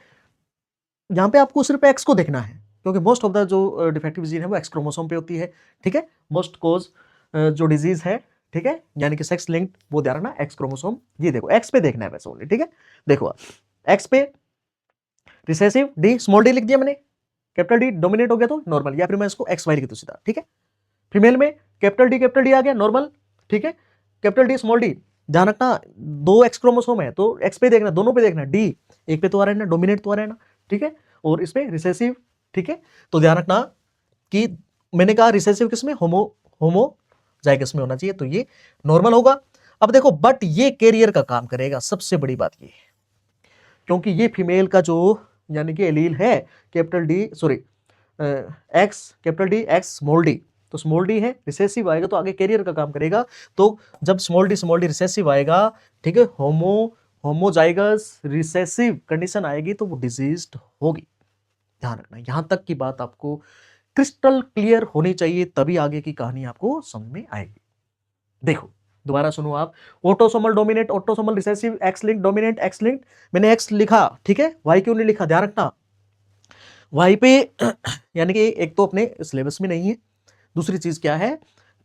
यहां पे आपको सिर्फ एक्स को देखना है, क्योंकि मोस्ट ऑफ द जो डिफेक्टिव जीन है वो एक्स क्रोमोसोम पे होती है, ठीक है, मोस्ट कोज जो डिजीज है, ठीक है, यानी कि सेक्स लिंक्ड, वो ध्यान रखना एक्स क्रोमोसोम, ये देखो एक्स पे देखना है वैसे ओनली, ठीक है। देखो आप एक्स पे रिसेसिव डी स्मॉल डी लिख दिया मैंने, कैपिटल डी डोमिनेट हो गया तो नॉर्मल, या फिर मैं इसको एक्स वाई लिख दूं सीधा, ठीक है। फीमेल में कैपिटल डी आ गया नॉर्मल, ठीक है, कैपिटल डी स्मॉल डी, ध्यान रखना दो एक्स क्रोमोसोम है तो एक्स पे देखना, दोनों पे देखना, डी एक पे तो आ रहा है ना, डोमिनेट तो आ रहा है ना, ठीक है, और इस पे रिसेसिव, ठीक है। तो ध्यान रखना कि मैंने कहा रिसेसिव किसमें, होमोजाइगस में होना चाहिए, तो ये नॉर्मल होगा। अब देखो बट ये कैरियर का काम करेगा, सबसे बड़ी बात ये, क्योंकि ये फीमेल का जो यानी कि एलील है capital D sorry x capital D x small D, तो स्मॉल डी है, रिसेसिव आएगा तो आगे कैरियर का काम करेगा, तो जब स्मॉल डी रिसेसिव आएगा, ठीक है, होमोजाइगस रिसेसिव कंडीशन आएगी तो वो डिजीज्ड होगी, ध्यान रखना, यहां तक की बात आपको क्रिस्टल क्लियर होनी चाहिए, तभी आगे की कहानी आपको समझ में आएगी। देखो दोबारा सुनो आप, autosomal dominant autosomal recessive x linked dominant x linked, मैंने एक्स लिखा, ठीक है, वाई क्यों नहीं लिखा, ध्यान रखना वाई पे यानी कि एक तो अपने सिलेबस में नहीं है, दूसरी चीज क्या है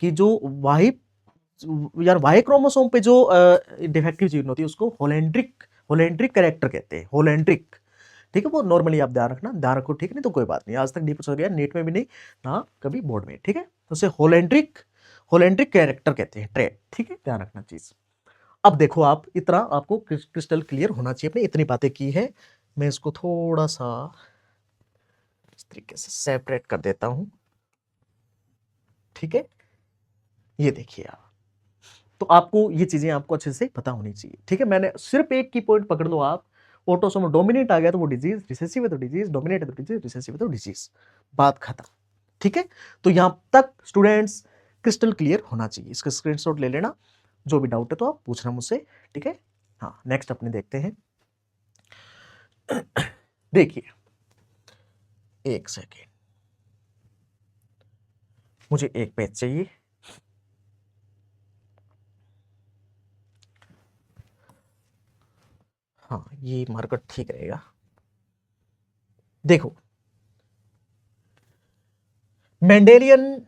कि जो वाई यार वाई क्रोमोसोम पे जो डिफेक्टिव जीन होती है उसको होलेंड्रिक कैरेक्टर कहते हैं, होलेंड्रिक, ठीक है, वो नॉर्मली आप ध्यान रखना, ध्यान रखो, ठीक है, नहीं तो कोई बात नहीं, आज तक नहीं पूछा गया, नेट में भी नहीं ना कभी बोर्ड में, ठीक है, तो उसे होलेंड्रिक कैरेक्टर कहते हैं, ट्रेट, ठीक है, ध्यान रखना चीज। अब देखो आप इतना आपको क्रिस्टल क्लियर होना चाहिए, अपने इतनी बातें की है, मैं इसको थोड़ा सा इस तरीके से सेपरेट कर देता हूं, ठीक है, ये देखिए आप, तो आपको ये चीजें आपको अच्छे से पता होनी चाहिए, ठीक है, मैंने सिर्फ एक की पॉइंट पकड़ लो आप, ऑटोसोमल डोमिनेट आ गया तो वो डिजीज, रिसेसिव है तो डिजीज, डोमिनेट है तो डिजीज, रिसेसिव है तो डिजीज, बात खत्म, ठीक है। तो यहां तक स्टूडेंट्स क्रिस्टल क्लियर होना चाहिए, इसका स्क्रीनशॉट ले लेना, जो भी डाउट है तो आप पूछना मुझसे, ठीक है। हाँ नेक्स्ट अपने देखते हैं, देखिए एक सेकेंड, मुझे एक पेज चाहिए, हाँ, ये मार्कर ठीक रहेगा। देखो, मेंडेलियन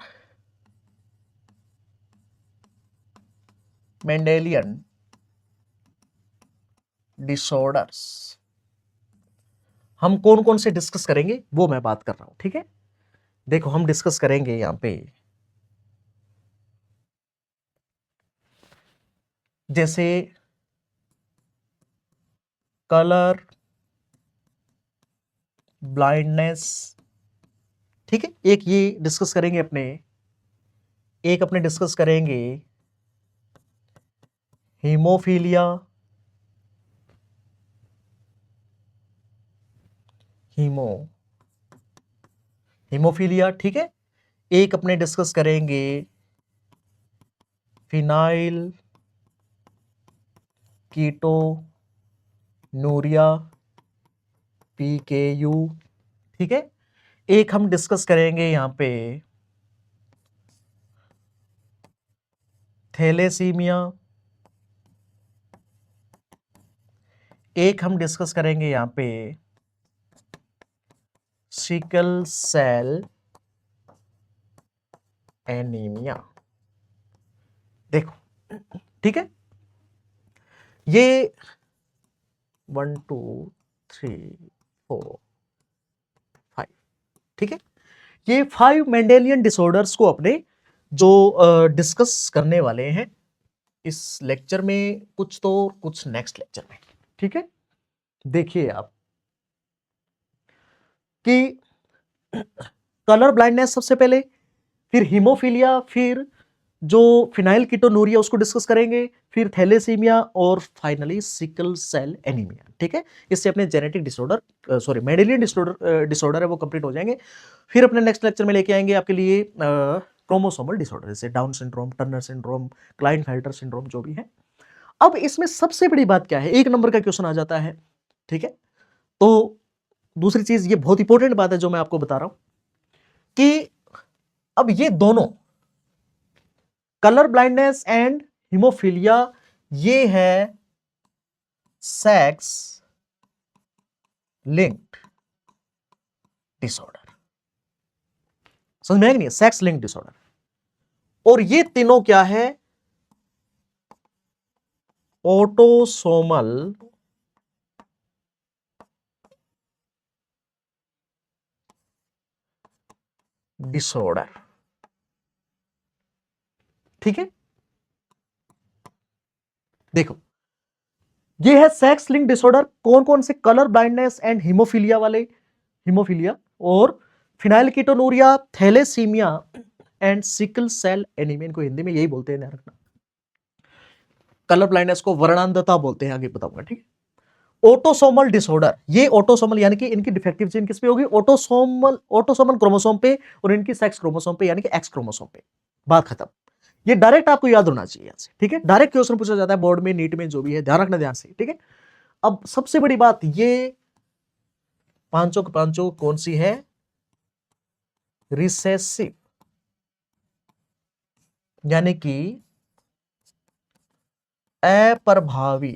डिसऑर्डर्स हम कौन कौन से डिस्कस करेंगे वो मैं बात कर रहा हूं, ठीक है। देखो, हम डिस्कस करेंगे यहां पे जैसे कलर ब्लाइंडनेस, ठीक है। एक ये डिस्कस करेंगे अपने डिस्कस करेंगे हीमोफीलिया, हीमोफीलिया, ठीक है। एक अपने डिस्कस करेंगे फिनाइल कीटोनूरिया, PKU, ठीक है। एक हम डिस्कस करेंगे यहां पे थैलेसीमिया, एक हम डिस्कस करेंगे यहां पे सिकल सेल एनीमिया। देखो, ठीक है, ये 1 2 3 4 5, ठीक है। ये 5 मेंडेलियन डिसऑर्डर्स को अपने जो डिस्कस करने वाले हैं इस लेक्चर में, कुछ तो कुछ नेक्स्ट लेक्चर में, ठीक है। देखिए आप कि कलर ब्लाइंडनेस सबसे पहले, फिर हीमोफीलिया, फिर जो फिनाइल कीटोनूरिया उसको डिस्कस करेंगे, फिर थैलेसीमिया और फाइनली सिकल सेल एनीमिया, ठीक है। इससे अपने genetic disorder sorry Mendelian disorder है वो कंप्लीट हो जाएंगे। फिर अपने नेक्स्ट लेक्चर में लेके आएंगे आपके लिए क्रोमोसोमल डिसऑर्डर, जैसे down syndrome, Turner syndrome, Klinefelter syndrome, जो भी है। अब इसमें सबसे बड़ी बात क्या है, एक नंबर का क्वेश्चन आ जाता है, ठीक है। तो दूसरी चीज, ये बहुत इंपॉर्टेंट बात है जो मैं आपको बता रहा हूं कि अब ये दोनों कलर ब्लाइंडनेस एंड हीमोफीलिया, ये है सेक्स लिंक्ड डिसऑर्डर। समझ में आएगा नहीं, सेक्स लिंक्ड डिसऑर्डर। और ये तीनों क्या है, ऑटोसोमल डिसऑर्डर, ठीक है। देखो, ये है सेक्स लिंक डिसऑर्डर, कौन कौन से, कलर ब्लाइंडनेस एंड हीमोफीलिया वाले, हीमोफीलिया और phenylketonuria, thalassaemia and sickle cell anaemia, को हिंदी में यही बोलते हैं, ध्यान रखना। कलर ब्लाइंडनेस को वर्णांधता बोलते हैं, आगे बताऊंगा, ठीक है। ऑटोसोमल डिसऑर्डर, ये ऑटोसोमल यानी कि इनकी डिफेक्टिव जीन किस पे होगी, ऑटोसोमल क्रोमोसोम पे, और इनकी सेक्स क्रोमोसोम पे यानी कि एक्स क्रोमोसोम पे। बात खत्म। ये डायरेक्ट आपको याद होना चाहिए यहां से, ठीक है। डायरेक्ट क्वेश्चन पूछा जाता है बोर्ड में, नीट में, जो भी है, ध्यान रखना ध्यान से, ठीक है। अब सबसे बड़ी बात, ये पांचों के पांचों कौन सी है, रिसेसिव, यानी कि अप्रभावी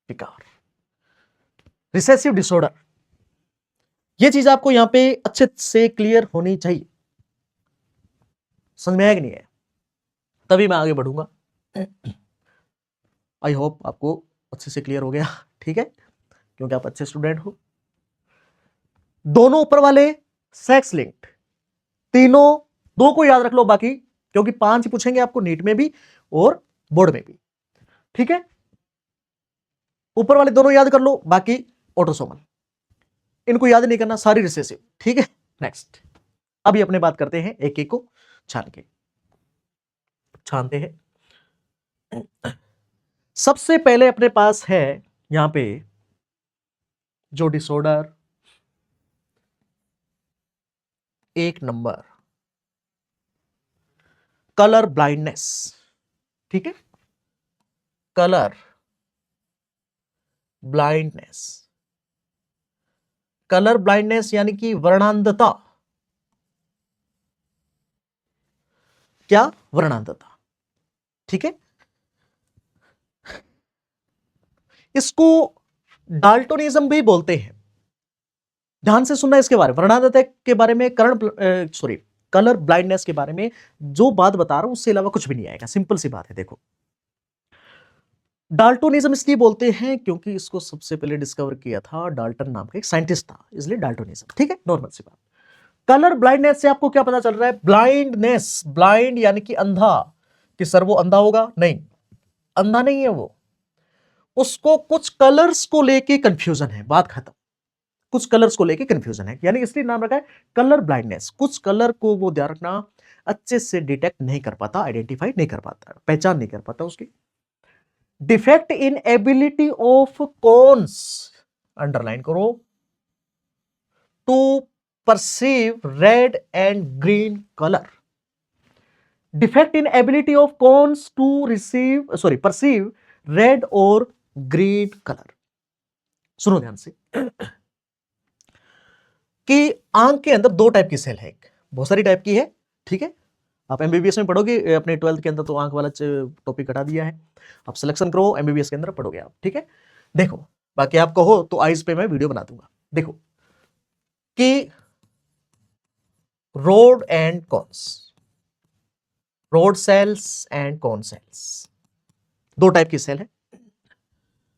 विकार, रिसेसिव डिसऑर्डर। ये चीज आपको यहां पे अच्छे से क्लियर होनी चाहिए। समझ में आया कि नहीं है, तभी मैं आगे बढ़ूंगा। आई होप आपको अच्छे से क्लियर हो गया, ठीक है, क्योंकि आप अच्छे स्टूडेंट हो। दोनों ऊपर वाले सेक्स लिंक्ड, तीनों, दो को याद रख लो बाकी, क्योंकि 5 पूछेंगे आपको नीट में भी और बोर्ड में भी, ठीक है। ऊपर वाले दोनों याद कर लो, बाकी ऑटोसोमल, इनको याद नहीं करना, सारी रिसेसिव, ठीक है। नेक्स्ट, अभी अपने बात करते हैं एक एक को छानते हैं। सबसे पहले अपने पास है यहां पे जो डिसऑर्डर, एक नंबर, कलर ब्लाइंडनेस, ठीक है। कलर ब्लाइंडनेस, कलर ब्लाइंडनेस यानी कि वर्णांधता, क्या, वर्णांधता, ठीक है। इसको डाल्टोनिज्म भी बोलते हैं। ध्यान से सुनना इसके बारे में, वर्णनात्मक के बारे में, कलर ब्लाइंडनेस के बारे में जो बात बता रहा हूं उससे अलावा कुछ भी नहीं आएगा। सिंपल सी बात है। देखो, डाल्टोनिज्म इसलिए बोलते हैं क्योंकि इसको सबसे पहले डिस्कवर किया था डाल्टन नाम का एक साइंटिस्ट था, इसलिए डाल्टोनिज्म। ठीक है, नॉर्मल सी बात। कलर ब्लाइंडनेस से आपको क्या पता चल रहा है? ब्लाइंडनेस, ब्लाइंड यानी कि अंधा, कि सर वो अंधा होगा? नहीं, अंधा नहीं है वो, उसको कुछ कलर्स को लेके कंफ्यूजन है, बात खत्म। कुछ कलर्स को लेके कंफ्यूजन है, यानी इसलिए नाम रखा है कलर ब्लाइंडनेस। कुछ कलर को वो ध्यान रखना अच्छे से डिटेक्ट नहीं कर पाता, आइडेंटिफाई नहीं कर पाता, पहचान नहीं कर पाता उसकी। Defect in ability of cones, underline करो, to perceive red and green colour. Defect in ability of cones to perceive red और ग्रीन कलर। सुनो ध्यान से कि आंख के अंदर दो टाइप की सेल है, बहुत सारी टाइप की है। ठीक है, आप एमबीबीएस में पढ़ोगे, अपने 12th के अंदर तो आंख वाला टॉपिक हटा दिया है, आप सिलेक्शन करो, एमबीबीएस के अंदर पढ़ोगे आप। ठीक है, देखो, बाकी आप कहो तो आइज पे मैं वीडियो बना दूंगा। देखो कि rod and cones, rod cells and cone cells, दो टाइप की सेल है।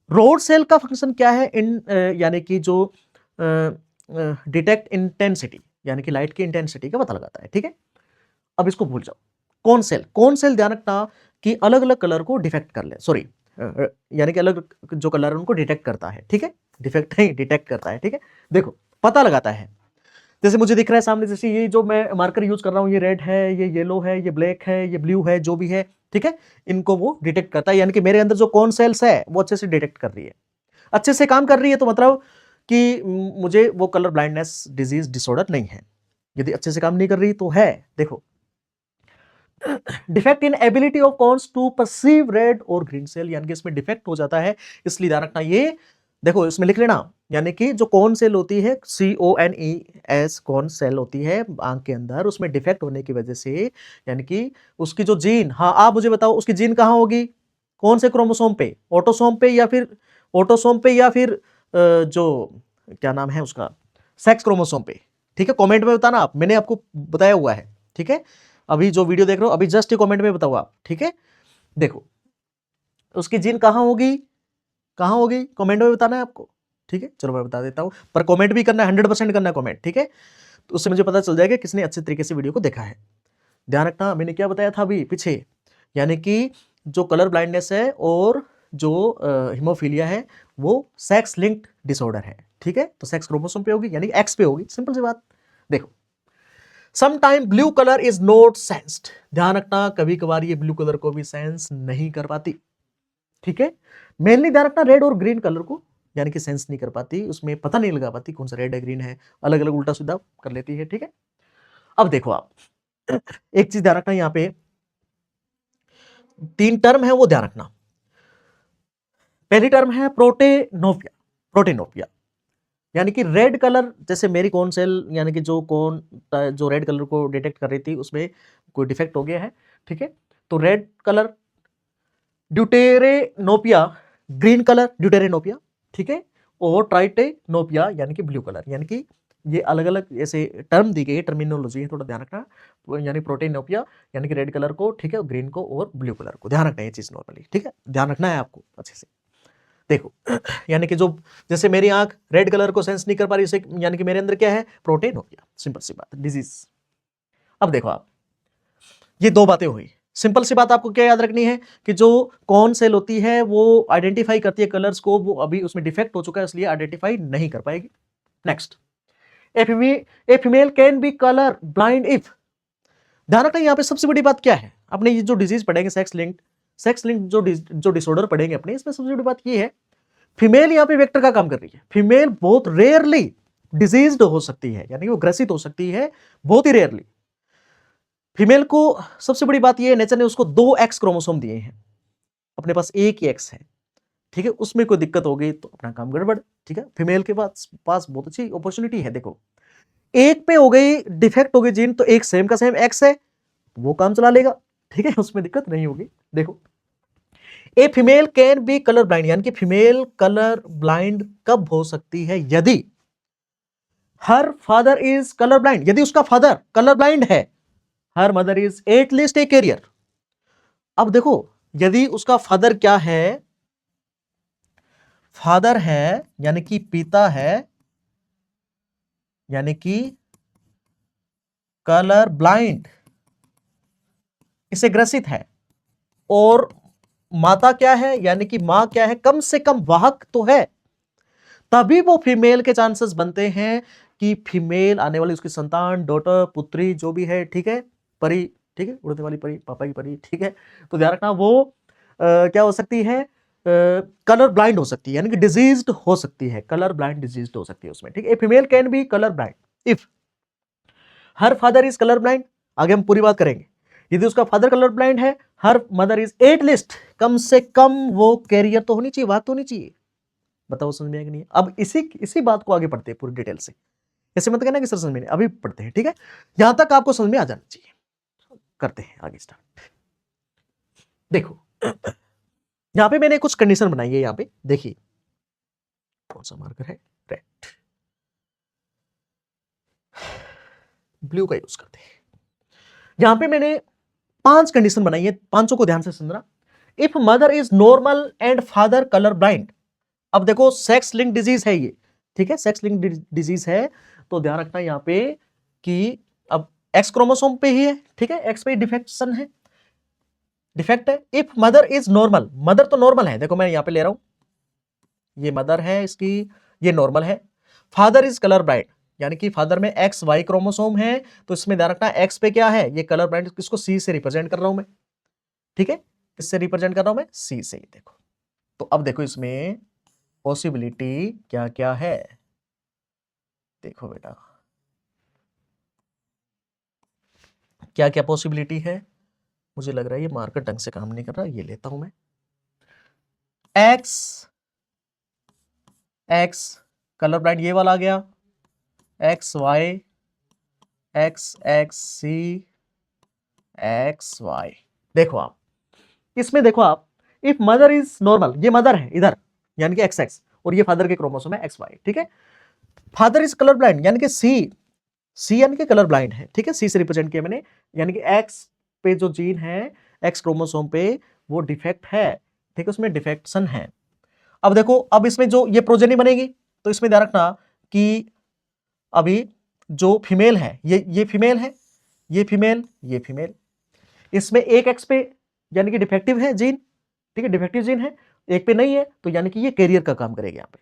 रोड सेल का फंक्शन क्या है? यानी कि जो डिटेक्ट इंटेंसिटी, यानी कि लाइट की इंटेंसिटी का पता लगाता है। ठीक है, अब इसको भूल जाओ। कौन सेल ध्यान रखना कि अलग अलग कलर को डिफेक्ट कर ले, यानी कि अलग जो कलर है उनको डिटेक्ट करता है। ठीक है, डिफेक्ट नहीं, डिटेक्ट करता है। ठीक है, देखो, पता लगाता है। जैसे मुझे दिख रहा है सामने, जैसे ये जो मैं मार्कर यूज कर रहा हूं, ये रेड है, ये येलो है, ये ब्लैक है, ये ब्लू है, जो भी है। ठीक है, इनको वो डिटेक्ट करता है, यानी कि मेरे अंदर जो कौन सेल्स है वो अच्छे से डिटेक्ट कर रही है, अच्छे से काम कर रही है, तो मतलब कि मुझे वो कलर ब्लाइंडनेस डिजीज डिसऑर्डर नहीं है। यदि अच्छे से काम नहीं कर रही तो है। देखो, defect in ability of cones to perceive red और ग्रीन सेल, यानी कि इसमें डिफेक्ट हो जाता है, इसलिए ध्यान रखना। ये देखो, इसमें लिख लेना, यानी कि जो कॉन सेल होती है, CONES, कॉन सेल होती है आंख के अंदर, उसमें डिफेक्ट होने की वजह से, यानी कि उसकी जो जीन, हाँ आप मुझे बताओ, उसकी जीन कहां होगी? कौन से क्रोमोसोम पे? ऑटोसोम पे या फिर जो क्या नाम है उसका, सेक्स क्रोमोसोम पे? ठीक है, कमेंट में बताना आप, मैंने आपको बताया हुआ है। ठीक है, अभी जो वीडियो देख रहे हो, अभी जस्ट कमेंट में बताओ आप। ठीक है, देखो, उसकी जीन कहां होगी, कमेंट में बताना है आपको। ठीक है, चलो मैं बता देता हूं, पर कमेंट भी करना है, 100% करना है कमेंट। ठीक है, तो उससे मुझे पता चल जाएगा किसने अच्छे तरीके से वीडियो को देखा है। ध्यान रखना, मैंने क्या बताया था अभी पीछे, यानी कि जो कलर ब्लाइंडनेस है और जो हीमोफीलिया है वो सेक्स लिंक्ड डिसऑर्डर है। ठीक है, तो सेक्स क्रोमोसोम पे होगी, यानी एक्स पे होगी, सिंपल सी बात। देखो, sometime blue colour is not sensed, ध्यान रखना, कभी कभार ये ब्लू कलर को भी सेंस नहीं कर पाती। ठीक है, मेनली ध्यान रखना रेड और ग्रीन कलर को, यानी कि सेंस नहीं कर पाती, उसमें पता नहीं लगा पाती कौन सा रेड है ग्रीन है, अलग अलग उल्टा सीधा कर लेती है। ठीक है, अब देखो आप, एक चीज ध्यान रखना, यहां पे 3 टर्म है वो ध्यान रखना। पहली टर्म है प्रोटेनोपिया, यानी कि रेड कलर, जैसे मेरी कौन सेल, यानी कि जो रेड कलर को डिटेक्ट कर रही थी उसमें कोई डिफेक्ट हो गया है। ठीक है, तो रेड कलर ड्यूटेरेनोपिया, ग्रीन कलर ड्यूटेरेनोपिया। ठीक है, और ट्राइटेनोपिया यानी कि ब्लू कलर, यानी कि ये अलग अलग ऐसे टर्म दी गई, टर्मिनोलॉजी है, थोड़ा ध्यान रखना। यानी प्रोटेनोपिया यानी कि रेड कलर को, ठीक है, ग्रीन को और ब्लू कलर को, ध्यान रखना ये चीज नॉर्मली। ठीक है, ध्यान रखना है आपको अच्छे से। देखो, यानी कि जो, जैसे मेरी आंख रेड कलर को सेंस नहीं कर पा रही, यानी कि मेरे अंदर क्या है? प्रोटेनोपिया, सिंपल सी बात, डिजीज। अब देखो आप, ये दो बातें हुई। सिंपल सी बात आपको क्या याद रखनी है कि जो कौन सेल होती है वो आइडेंटिफाई करती है कलर्स को, वो अभी उसमें डिफेक्ट हो चुका है इसलिए आइडेंटिफाई नहीं कर पाएगी। Next, a female can be colour blind if, ध्यान रखना यहां पे सबसे बड़ी बात क्या है, अपने ये जो डिजीज पढ़ेंगे सेक्स लिंक्ड जो डिसऑर्डर पढ़ेंगे अपने, इसमें सबसे बड़ी बात ये है, फीमेल यहां पे वेक्टर का काम कर रही है। फीमेल बहुत रेयरली डिजीज्ड हो सकती है, यानी वो ग्रसित हो सकती है, बहुत ही रेयरली। फीमेल को सबसे बड़ी बात यह है, नेचर ने उसको 2 एक्स क्रोमोसोम दिए हैं, अपने पास एक ही एक्स है। ठीक है, उसमें कोई दिक्कत हो गई तो अपना काम गड़बड़। ठीक है, फीमेल के पास बहुत अच्छी अपॉर्चुनिटी है। देखो, एक पे हो गई, डिफेक्ट हो गई जीन, तो एक सेम का सेम एक्स है, वो काम चला लेगा। ठीक है, उसमें दिक्कत नहीं होगी। देखो, a female can be colour blind, यानी कि फीमेल कलर ब्लाइंड कब हो सकती है? यदि her father is colour blind, यदि उसका फादर कलर ब्लाइंड है। Her mother is at least a carrier. अब देखो, यदि उसका फादर क्या है, फादर है यानी कि पिता है, यानी कि कलर ब्लाइंड, इसे ग्रसित है, और माता क्या है, यानी कि मां क्या है, कम से कम वाहक तो है, तभी वो फीमेल के चांसेस बनते हैं कि फीमेल आने वाली उसकी संतान, डॉटर, पुत्री जो भी है, ठीक है, परी, ठीक है, उड़ने वाली परी, पापा की परी, ठीक है। तो ध्यान रखना, वो क्या हो सकती है, कलर ब्लाइंड हो सकती है, यानी कि डिजीज्ड हो सकती है, कलर ब्लाइंड डिजीज्ड हो सकती है उसमें, ठीक है। Female can be colour blind if her father is colour blind. आगे हम पूरी बात करेंगे। यदि उसका फादर कलर ब्लाइंड है, हर मदर इज एटलीस्ट, कम से कम वो कैरियर तो होनी चाहिए, बात तो होनी चाहिए। बताओ समझ में आएगा नहीं? अब इसी बात को आगे पढ़ते हैं पूरी डिटेल से। ऐसे मत कहना कि सर समझ में नहीं, अभी पढ़ते हैं, ठीक है। यहां तक आपको समझ में आ जाना चाहिए। करते हैं आगे स्टार्ट। देखो, यहां पे मैंने कुछ कंडीशन बनाई है, यहां पे देखिए, कौन सा मार्कर है, रेड, ब्लू का यूज करते हैं। यहां पे मैंने 5 कंडीशन बनाई है, पांचों को ध्यान से सुनना। If mother is normal and father colour blind. अब देखो, सेक्स लिंक डिजीज है ये, ठीक है, सेक्स लिंक डिजीज है, तो ध्यान रखना यहां पे कि अब एक्स क्रोमोसोम पे ही है, ठीक है, एक्स पे डिफेक्शन है, डिफेक्ट है। If mother is normal, mother तो नॉर्मल है, देखो मैं यहां पे ले रहा हूं, ये मदर है इसकी, ये नॉर्मल है। फादर इज कलर ब्लाइंड, यानी कि फादर में एक्स वाई क्रोमोसोम है, तो इसमें ध्यान रखना एक्स पे क्या है, ये कलर ब्लाइंड, किसको, सी से रिप्रेजेंट कर रहा हूं मैं, ठीक है, किससे रिप्रेजेंट कर रहा हूं मैं, सी से। देखो, तो अब देखो इसमें पॉसिबिलिटी क्या क्या है, देखो बेटा क्या क्या पॉसिबिलिटी है। मुझे लग रहा है ये मार्कर ढंग से काम नहीं कर रहा, ये लेता हूं मैं। एक्स एक्स कलर ब्लाइंड ये वाला आ गया, एक्स वाई, एक्स एक्स सी, एक्स वाई। देखो आप इसमें, देखो आप, इफ मदर इज नॉर्मल, ये मदर है इधर, यानी कि एक्स एक्स, और ये फादर के क्रोमोसोम है एक्स वाई, ठीक है। फादर इज कलर ब्लाइंड, यानी कि सी, सी यानी कि कलर ब्लाइंड है, ठीक है, सी से रिप्रेजेंट किया मैंने, यानी कि एक्स पे जो जीन है, एक्स क्रोमोसोम पे, वो डिफेक्ट है, ठीक है, उसमें डिफेक्शन है। अब देखो, अब इसमें जो ये प्रोजेनी बनेगी, तो इसमें ध्यान रखना कि अभी जो फीमेल है, ये फीमेल है, ये फीमेल, ये फीमेल, इसमें एक एक्स पे यानी कि डिफेक्टिव है जीन, ठीक है, डिफेक्टिव जीन है, एक पे नहीं है, तो यानी कि ये कैरियर का काम करेगा यहाँ पे,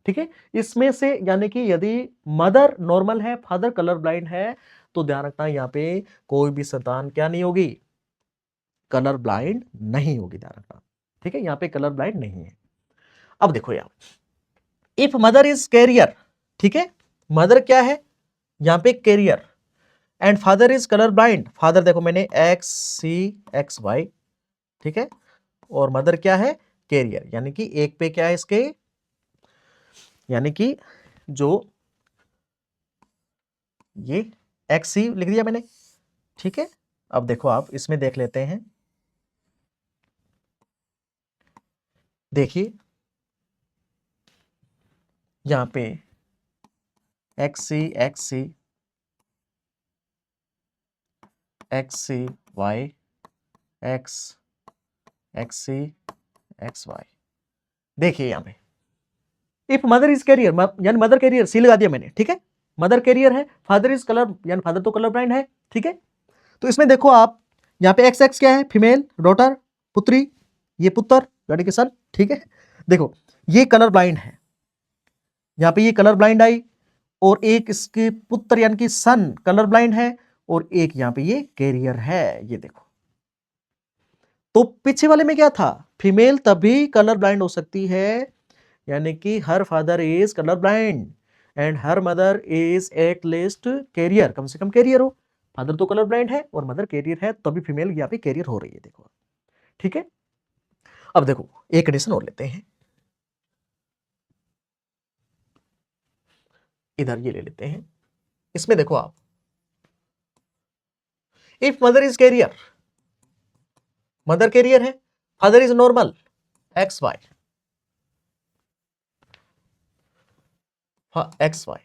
ठीक है। इसमें से यानी कि यदि मदर नॉर्मल है, फादर कलर ब्लाइंड है, तो ध्यान रखना यहाँ पे कोई भी संतान क्या नहीं होगी, कलर ब्लाइंड नहीं होगी, ध्यान रखना, ठीक है, यहाँ पे कलर ब्लाइंड नहीं है। अब देखो यहाँ, इफ मदर इज कैरियर, ठीक है, मदर क्या है यहाँ पे, carrier, and father is colour blind, father देखो मैंने एक्स सी एक्स वाई, ठीक है, और मदर क्या है, कैरियर, यानी कि एक पे क्या है इसके, यानी कि जो ये एक्स सी लिख दिया मैंने, ठीक है। अब देखो आप इसमें देख लेते हैं, देखिए यहां पे एक्स सी एक्स सी एक्स सी वाई, एक्स एक्स सी एक्स वाई। देखिए यहां पे इफ मदर इज कैरियर, यानी मदर कैरियर, सी लगा दिया मैंने, ठीक है, मदर कैरियर है, फादर इज कलर, यानी फादर तो कलर ब्लाइंड है, ठीक है। तो इसमें देखो आप, यहाँ पे एक्स एक्स क्या है, फीमेल, डॉटर, पुत्री, ये पुत्र यानी कि सन, ठीक है। देखो ये कलर ब्लाइंड है, यहाँ पे ये कलर ब्लाइंड आई, और एक इसके पुत्र यानी कि सन कलर ब्लाइंड है, और एक यहाँ पे ये कैरियर है, ये देखो। तो पीछे वाले में क्या था, फीमेल तभी कलर ब्लाइंड हो सकती है, यानी कि हर father is colour blind and हर mother is at least carrier, कम से कम कैरियर हो, फादर तो कलर ब्लाइंड है और मदर कैरियर है, तभी फीमेल यहाँ पे कैरियर हो रही है, देखो, ठीक है। अब देखो एक कंडीशन और लेते हैं, इधर ये ले लेते हैं, इसमें देखो आप, if mother is carrier, mother carrier है, father is normal, XY, XY,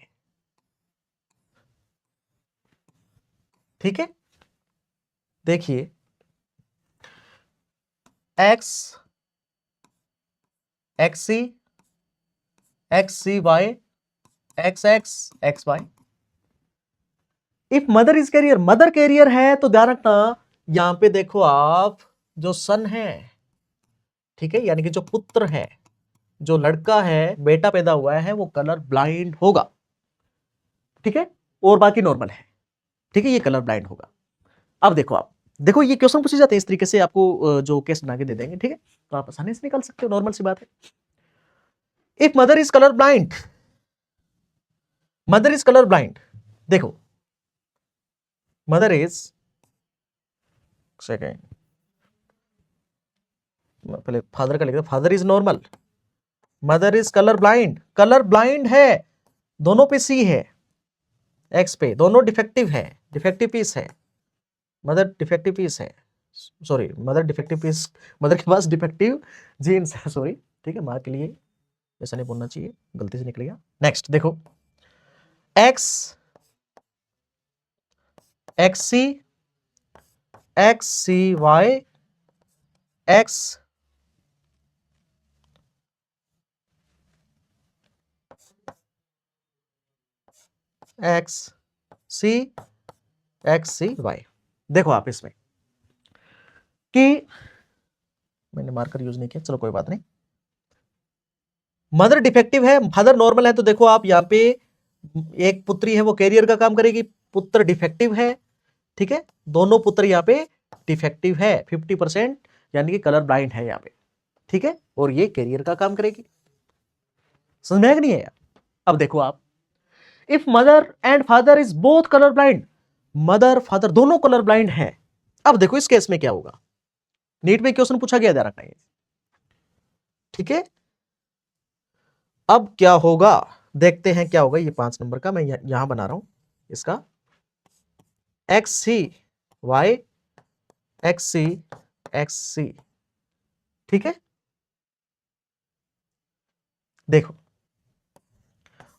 ठीक है। देखिए X XC XCY XX XY। If mother is carrier, mother carrier है तो ध्यान रखना यहां पे देखो आप, जो सन है, ठीक है, यानी कि जो पुत्र है, जो लड़का है, बेटा पैदा हुआ है, वो कलर ब्लाइंड होगा, ठीक है, और बाकी नॉर्मल है, ठीक है, ये कलर ब्लाइंड होगा। अब देखो आप, देखो ये क्वेश्चन पूछे जाते हैं इस तरीके से, आपको जो केस बना के दे देंगे, ठीक है, तो आप आसानी से निकाल सकते हो, नॉर्मल सी बात है। If mother is colour blind, mother is colour blind, देखो मदर इज, सेकेंड, पहले फादर का लिखते, father is normal, mother is colour blind, colour blind है, दोनों पे सी है, एक्स पे, दोनों डिफेक्टिव है, डिफेक्टिव पीस है, मदर डिफेक्टिव पीस है, sorry mother defective piece, mother के पास डिफेक्टिव जीन्स है, सॉरी, ठीक है, मां के लिए ऐसा नहीं बोलना चाहिए, गलती से निकल गया। नेक्स्ट देखो x XC XCY X XC XCY। देखो आप इसमें कि मैंने मार्कर यूज नहीं किया, चलो कोई बात नहीं, मदर डिफेक्टिव है, फादर नॉर्मल है, तो देखो आप यहां पे एक पुत्री है वो कैरियर का काम करेगी, पुत्र डिफेक्टिव है, ठीक है, दोनों पुत्र यहाँ पे डिफेक्टिव है 50%, यानी कि कलर ब्लाइंड है यहाँ पे, ठीक है, और ये कैरियर का काम करेगी, समझ में आया कि नहीं है? अब देखो आप, if mother and father is both colour blind, mother father दोनों कलर ब्लाइंड है, अब देखो इस केस में क्या होगा, नीट में क्वेश्चन पूछा गया, ध्यान रखना है, ठीक है। अब क्या होगा, देखते हैं क्या होगा, ये 5 नंबर का मैं यहां बना रहा हूं इसका, XCY XC, ठीक है। देखो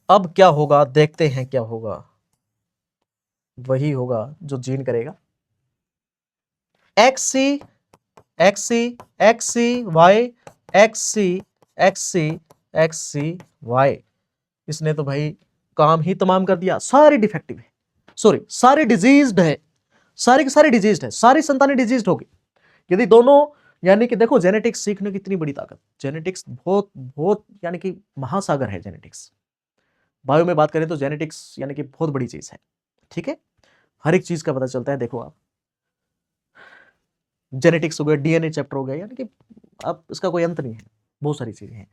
अब क्या होगा, देखते हैं क्या होगा, वही होगा जो जीन करेगा, XC XCY XCY, इसने तो भाई काम ही तमाम कर दिया, सारे डिफेक्टिव है, सॉरी सारे डिजीज्ड है, सारे के सारे डिजीज्ड है, सारी संतानें डिजीज्ड होगी यदि दोनों, यानी कि देखो जेनेटिक्स सीखने की इतनी बड़ी ताकत, जेनेटिक्स बहुत बहुत यानी कि महासागर है जेनेटिक्स, बायो में बात करें तो जेनेटिक्स यानी कि बहुत बड़ी चीज है, ठीक है, हर एक चीज का पता चलता है, देखो आप जेनेटिक्स हो गया, DNA चैप्टर हो गया, यानी कि अब इसका कोई अंत नहीं है, बहुत सारी चीजें हैं।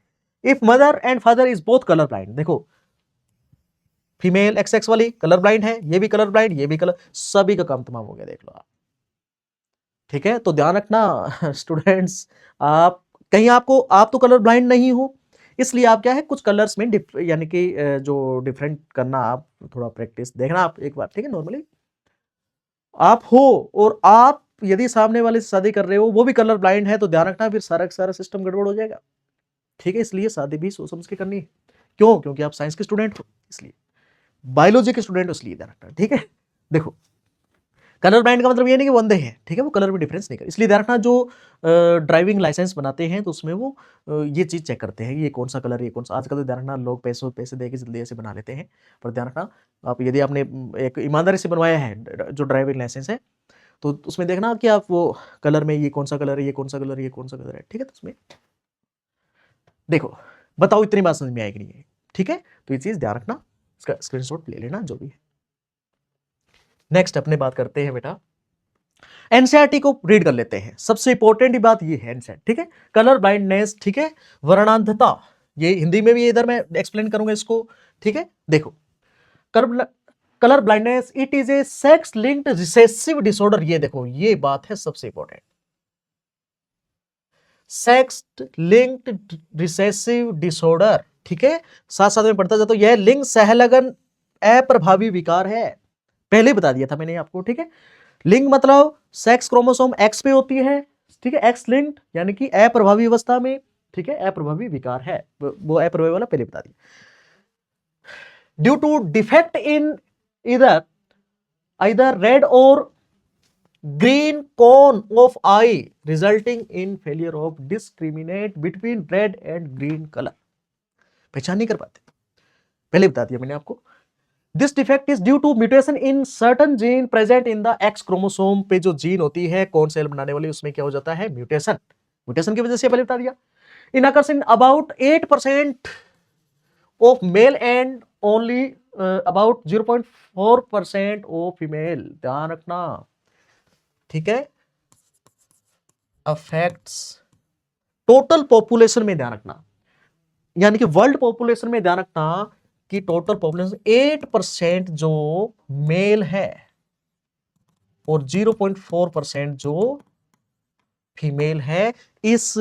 If mother and father is both colour blind, देखो फीमेल XX वाली कलर ब्लाइंड है, ये भी कलर ब्लाइंड, ये भी कलर, सभी का काम तमाम हो गया, देख लो आप, ठीक है। तो ध्यान रखना स्टूडेंट्स, आप कहीं आपको, आप तो कलर ब्लाइंड नहीं हो, इसलिए आप क्या है कुछ कलर्स में यानी कि जो डिफरेंट करना, आप थोड़ा प्रैक्टिस देखना आप एक बार, ठीक है। नॉर्मली आप हो और आप यदि सामने वाले से शादी कर रहे हो वो भी कलर ब्लाइंड है, तो ध्यान रखना फिर सारा सारा सिस्टम गड़बड़ हो जाएगा, ठीक है। इसलिए शादी भी सोच समझ के करनी है, क्यों, क्योंकि आप साइंस के स्टूडेंट हो, इसलिए बायोलॉजी के स्टूडेंट हो, इसलिए ध्यान रखना, ठीक है। देखो कलर ब्लाइंड का मतलब ये नहीं कि वो अंधे हैं, ठीक है, वो कलर में डिफरेंस नहीं कर, इसलिए ध्यान रखना जो ड्राइविंग लाइसेंस बनाते हैं तो उसमें वो ये चीज चेक करते हैं, ये कौन सा कलर, ये कौन सा, आजकल तो ध्यान रखना लोग पैसे दे के जल्दी ऐसे बना लेते हैं, पर ध्यान रखना आप यदि आपने एक ईमानदारी से बनवाया है जो ड्राइविंग लाइसेंस है, तो उसमें देखना कि आप वो कलर में ये कौन सा कलर है, ये कौन सा कलर है, ये कौन सा कलर है, ठीक है। तो उसमें देखो, बताओ इतनी बात समझ में आएगी नहीं है, ठीक है, तो ये चीज ध्यान रखना, इसका स्क्रीनशॉट ले लेना जो भी है। नेक्स्ट अपने बात करते हैं बेटा, एनसीईआरटी को रीड कर लेते हैं, सबसे इंपॉर्टेंट बात ये है एनसीईआरटी, ठीक है, कलर ब्लाइंडनेस, ठीक है, वर्णांधता, ये हिंदी में भी इधर मैं एक्सप्लेन करूंगा इसको, ठीक है। देखो colour blindness it is a sex linked recessive disorder, ये देखो ये बात है सबसे important, sex linked recessive disorder, ठीक है, साथ साथ में पढ़ता जाता हूं, यह लिंग सहलगन अप्रभावी विकार है, पहले बता दिया था मैंने आपको, ठीक है। लिंग मतलब सेक्स क्रोमोसोम X पे होती है, ठीक है, एक्स लिंक्ड यानी कि अप्रभावी अवस्था में, ठीक है, अप्रभावी विकार है, वो अप्रभावी वाला पहले बता दिया। Due to defect in either red or green cone of eye resulting in failure of discriminate between red and green color, पहचान नहीं कर पाते, पहले बता दिया मैंने आपको। This defect is due to mutation in certain gene present in the X chromosome पे जो जीन होती है कौन सेल बनाने वाली, उसमें क्या हो जाता है, म्यूटेशन, म्यूटेशन की वजह से पहले बता दिया। In occurs in about 8% of male and only about 0.4% of female, ध्यान रखना, ठीक है। अफेक्ट्स टोटल पॉपुलेशन में, ध्यान रखना, यानी कि वर्ल्ड पॉपुलेशन में ध्यान रखना कि टोटल पॉपुलेशन 8% जो मेल है और 0.4% जो फीमेल है इस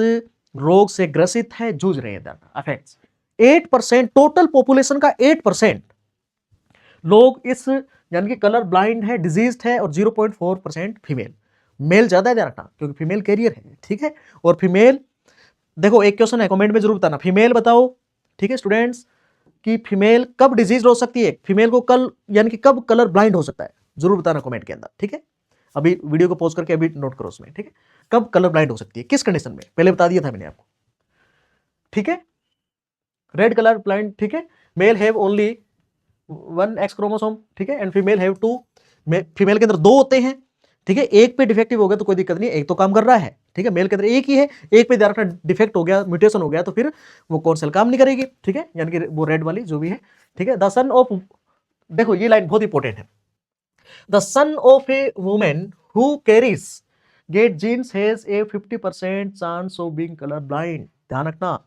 रोग से ग्रसित है, जूझ रहे हैं। अफेक्ट्स 8%, टोटल पॉपुलेशन का 8% लोग इस यानी कि कलर ब्लाइंड है, डिजीज्ड है, और 0.4% फीमेल, मेल ज्यादा है ध्यान रखना क्योंकि फीमेल कैरियर है, ठीक है। और फीमेल, देखो एक क्वेश्चन है कमेंट में जरूर बताना, फीमेल बताओ, ठीक है स्टूडेंट्स, कि फीमेल कब डिजीज हो सकती है, फीमेल को कल यानी कि कब कलर ब्लाइंड हो सकता है, जरूर बताना कमेंट के अंदर, ठीक है। अभी वीडियो को पॉज करके अभी नोट करो उसमें, ठीक है, कब कलर ब्लाइंड हो सकती है, किस कंडीशन में, पहले बता दिया था मैंने आपको, ठीक है। रेड कलर ब्लाइंड, ठीक है, male have only 1 X chromosome, ठीक है, एंड फीमेल हैव 2, फीमेल के अंदर 2 होते हैं, ठीक है, एक पे डिफेक्टिव हो गया तो कोई दिक्कत नहीं, एक तो काम कर रहा है, ठीक है, मेल के अंदर एक ही है, एक पे ध्यान रखना डिफेक्ट हो गया, म्यूटेशन हो गया तो फिर वो कौन सेल काम नहीं करेगी, ठीक है, यानी कि वो रेड वाली जो भी है, ठीक है। द सन ऑफ, देखो ये लाइन बहुत इंपॉर्टेंट है, the son of a women who carries get genes has a 50% chance of being colour blind, ध्यान रखना।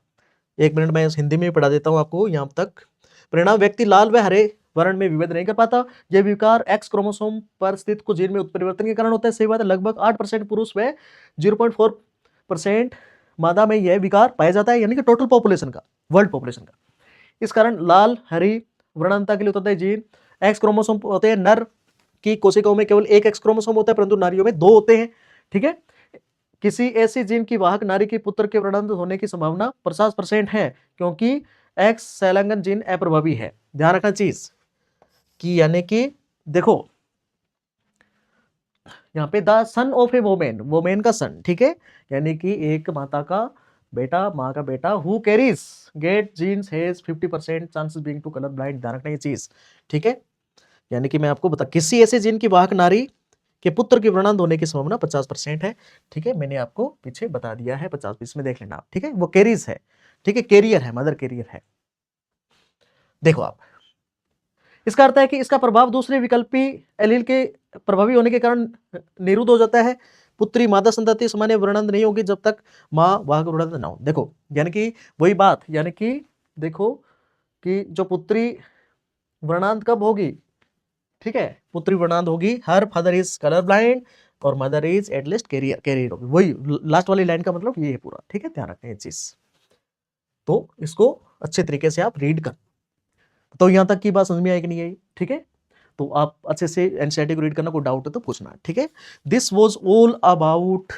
एक मिनट में हिंदी में पढ़ा देता हूं आपको यहां तक। परिणाम, व्यक्ति लाल व हरे वर्ण में विभेद नहीं कर पाता, यह विकार एक्स क्रोमोसोम पर स्थित कुछ जीन में उत्परिवर्तन के कारण होता है। सही बात है, लगभग 8% पुरुष व 0.4% मादा में यह विकार पाया जाता है, यानी कि टोटल पॉपुलेशन का, वर्ल्ड पॉपुलेशन का। इस कारण लाल हरी वर्णांतता के लिए होता है जीन। एक्स क्रोमोसोम होते हैं, नर की कोशिकाओं में केवल 1 एक्स क्रोमोसोम होता है, परंतु नारियों में 2 होते हैं, ठीक है। किसी ऐसी जीन की वाहक नारी के पुत्र के वर्णांत होने की संभावना 50% है, क्योंकि एक्स सैलांगन जीन अप्रभावी है। ध्यान रखना चीज कि यानी कि देखो यहाँ पे the son of A women, women का सन, ठीक है, यानी कि एक माता का बेटा, माँ का बेटा, who carries get genes has 50% chances being to colour blind, ध्यान रखना ये चीज, ठीक है। यानी कि मैं आपको बता, किसी ऐसे जीन की वाहक नारी के पुत्र के वर्णांत होने की संभावना 50% है, ठीक है, मैंने आपको पीछे बता दिया है, 50-20 में देख लेना, ठीक है, वो कैरीज है, ठीक है, कैरियर है, मदर कैरियर है। देखो आप, इसका अर्थ है कि इसका प्रभाव दूसरे विकल्पी एलील के प्रभावी होने के कारण निरुद्ध हो जाता है। पुत्री मादा संतति सामान्य वर्णांत नहीं होगी जब तक माँ वाहक वर्णांत ना हो। देखो यानी कि वही बात, यानी कि देखो कि जो पुत्री वर्णांत कब होगी, ठीक है, पुत्री वर्णांत होगी हर फादर इज कलर ब्लाइंड और मदर इज एटलीस्ट कैरियर होगी, वही लास्ट वाली लाइन का मतलब ये है पूरा, ठीक है, ध्यान रखें ये चीज। तो इसको अच्छे तरीके से आप रीड कर, तो यहां तक की बात समझ में आई कि नहीं आई, ठीक है। तो आप अच्छे से एनसीईआरटी को रीड करना, कोई डाउट है तो पूछना, ठीक है। This was all about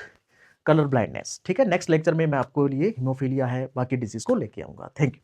colour blindness, ठीक है। नेक्स्ट लेक्चर में मैं आपको लिए हीमोफीलिया है बाकी डिजीज को लेके आऊंगा। Thank you.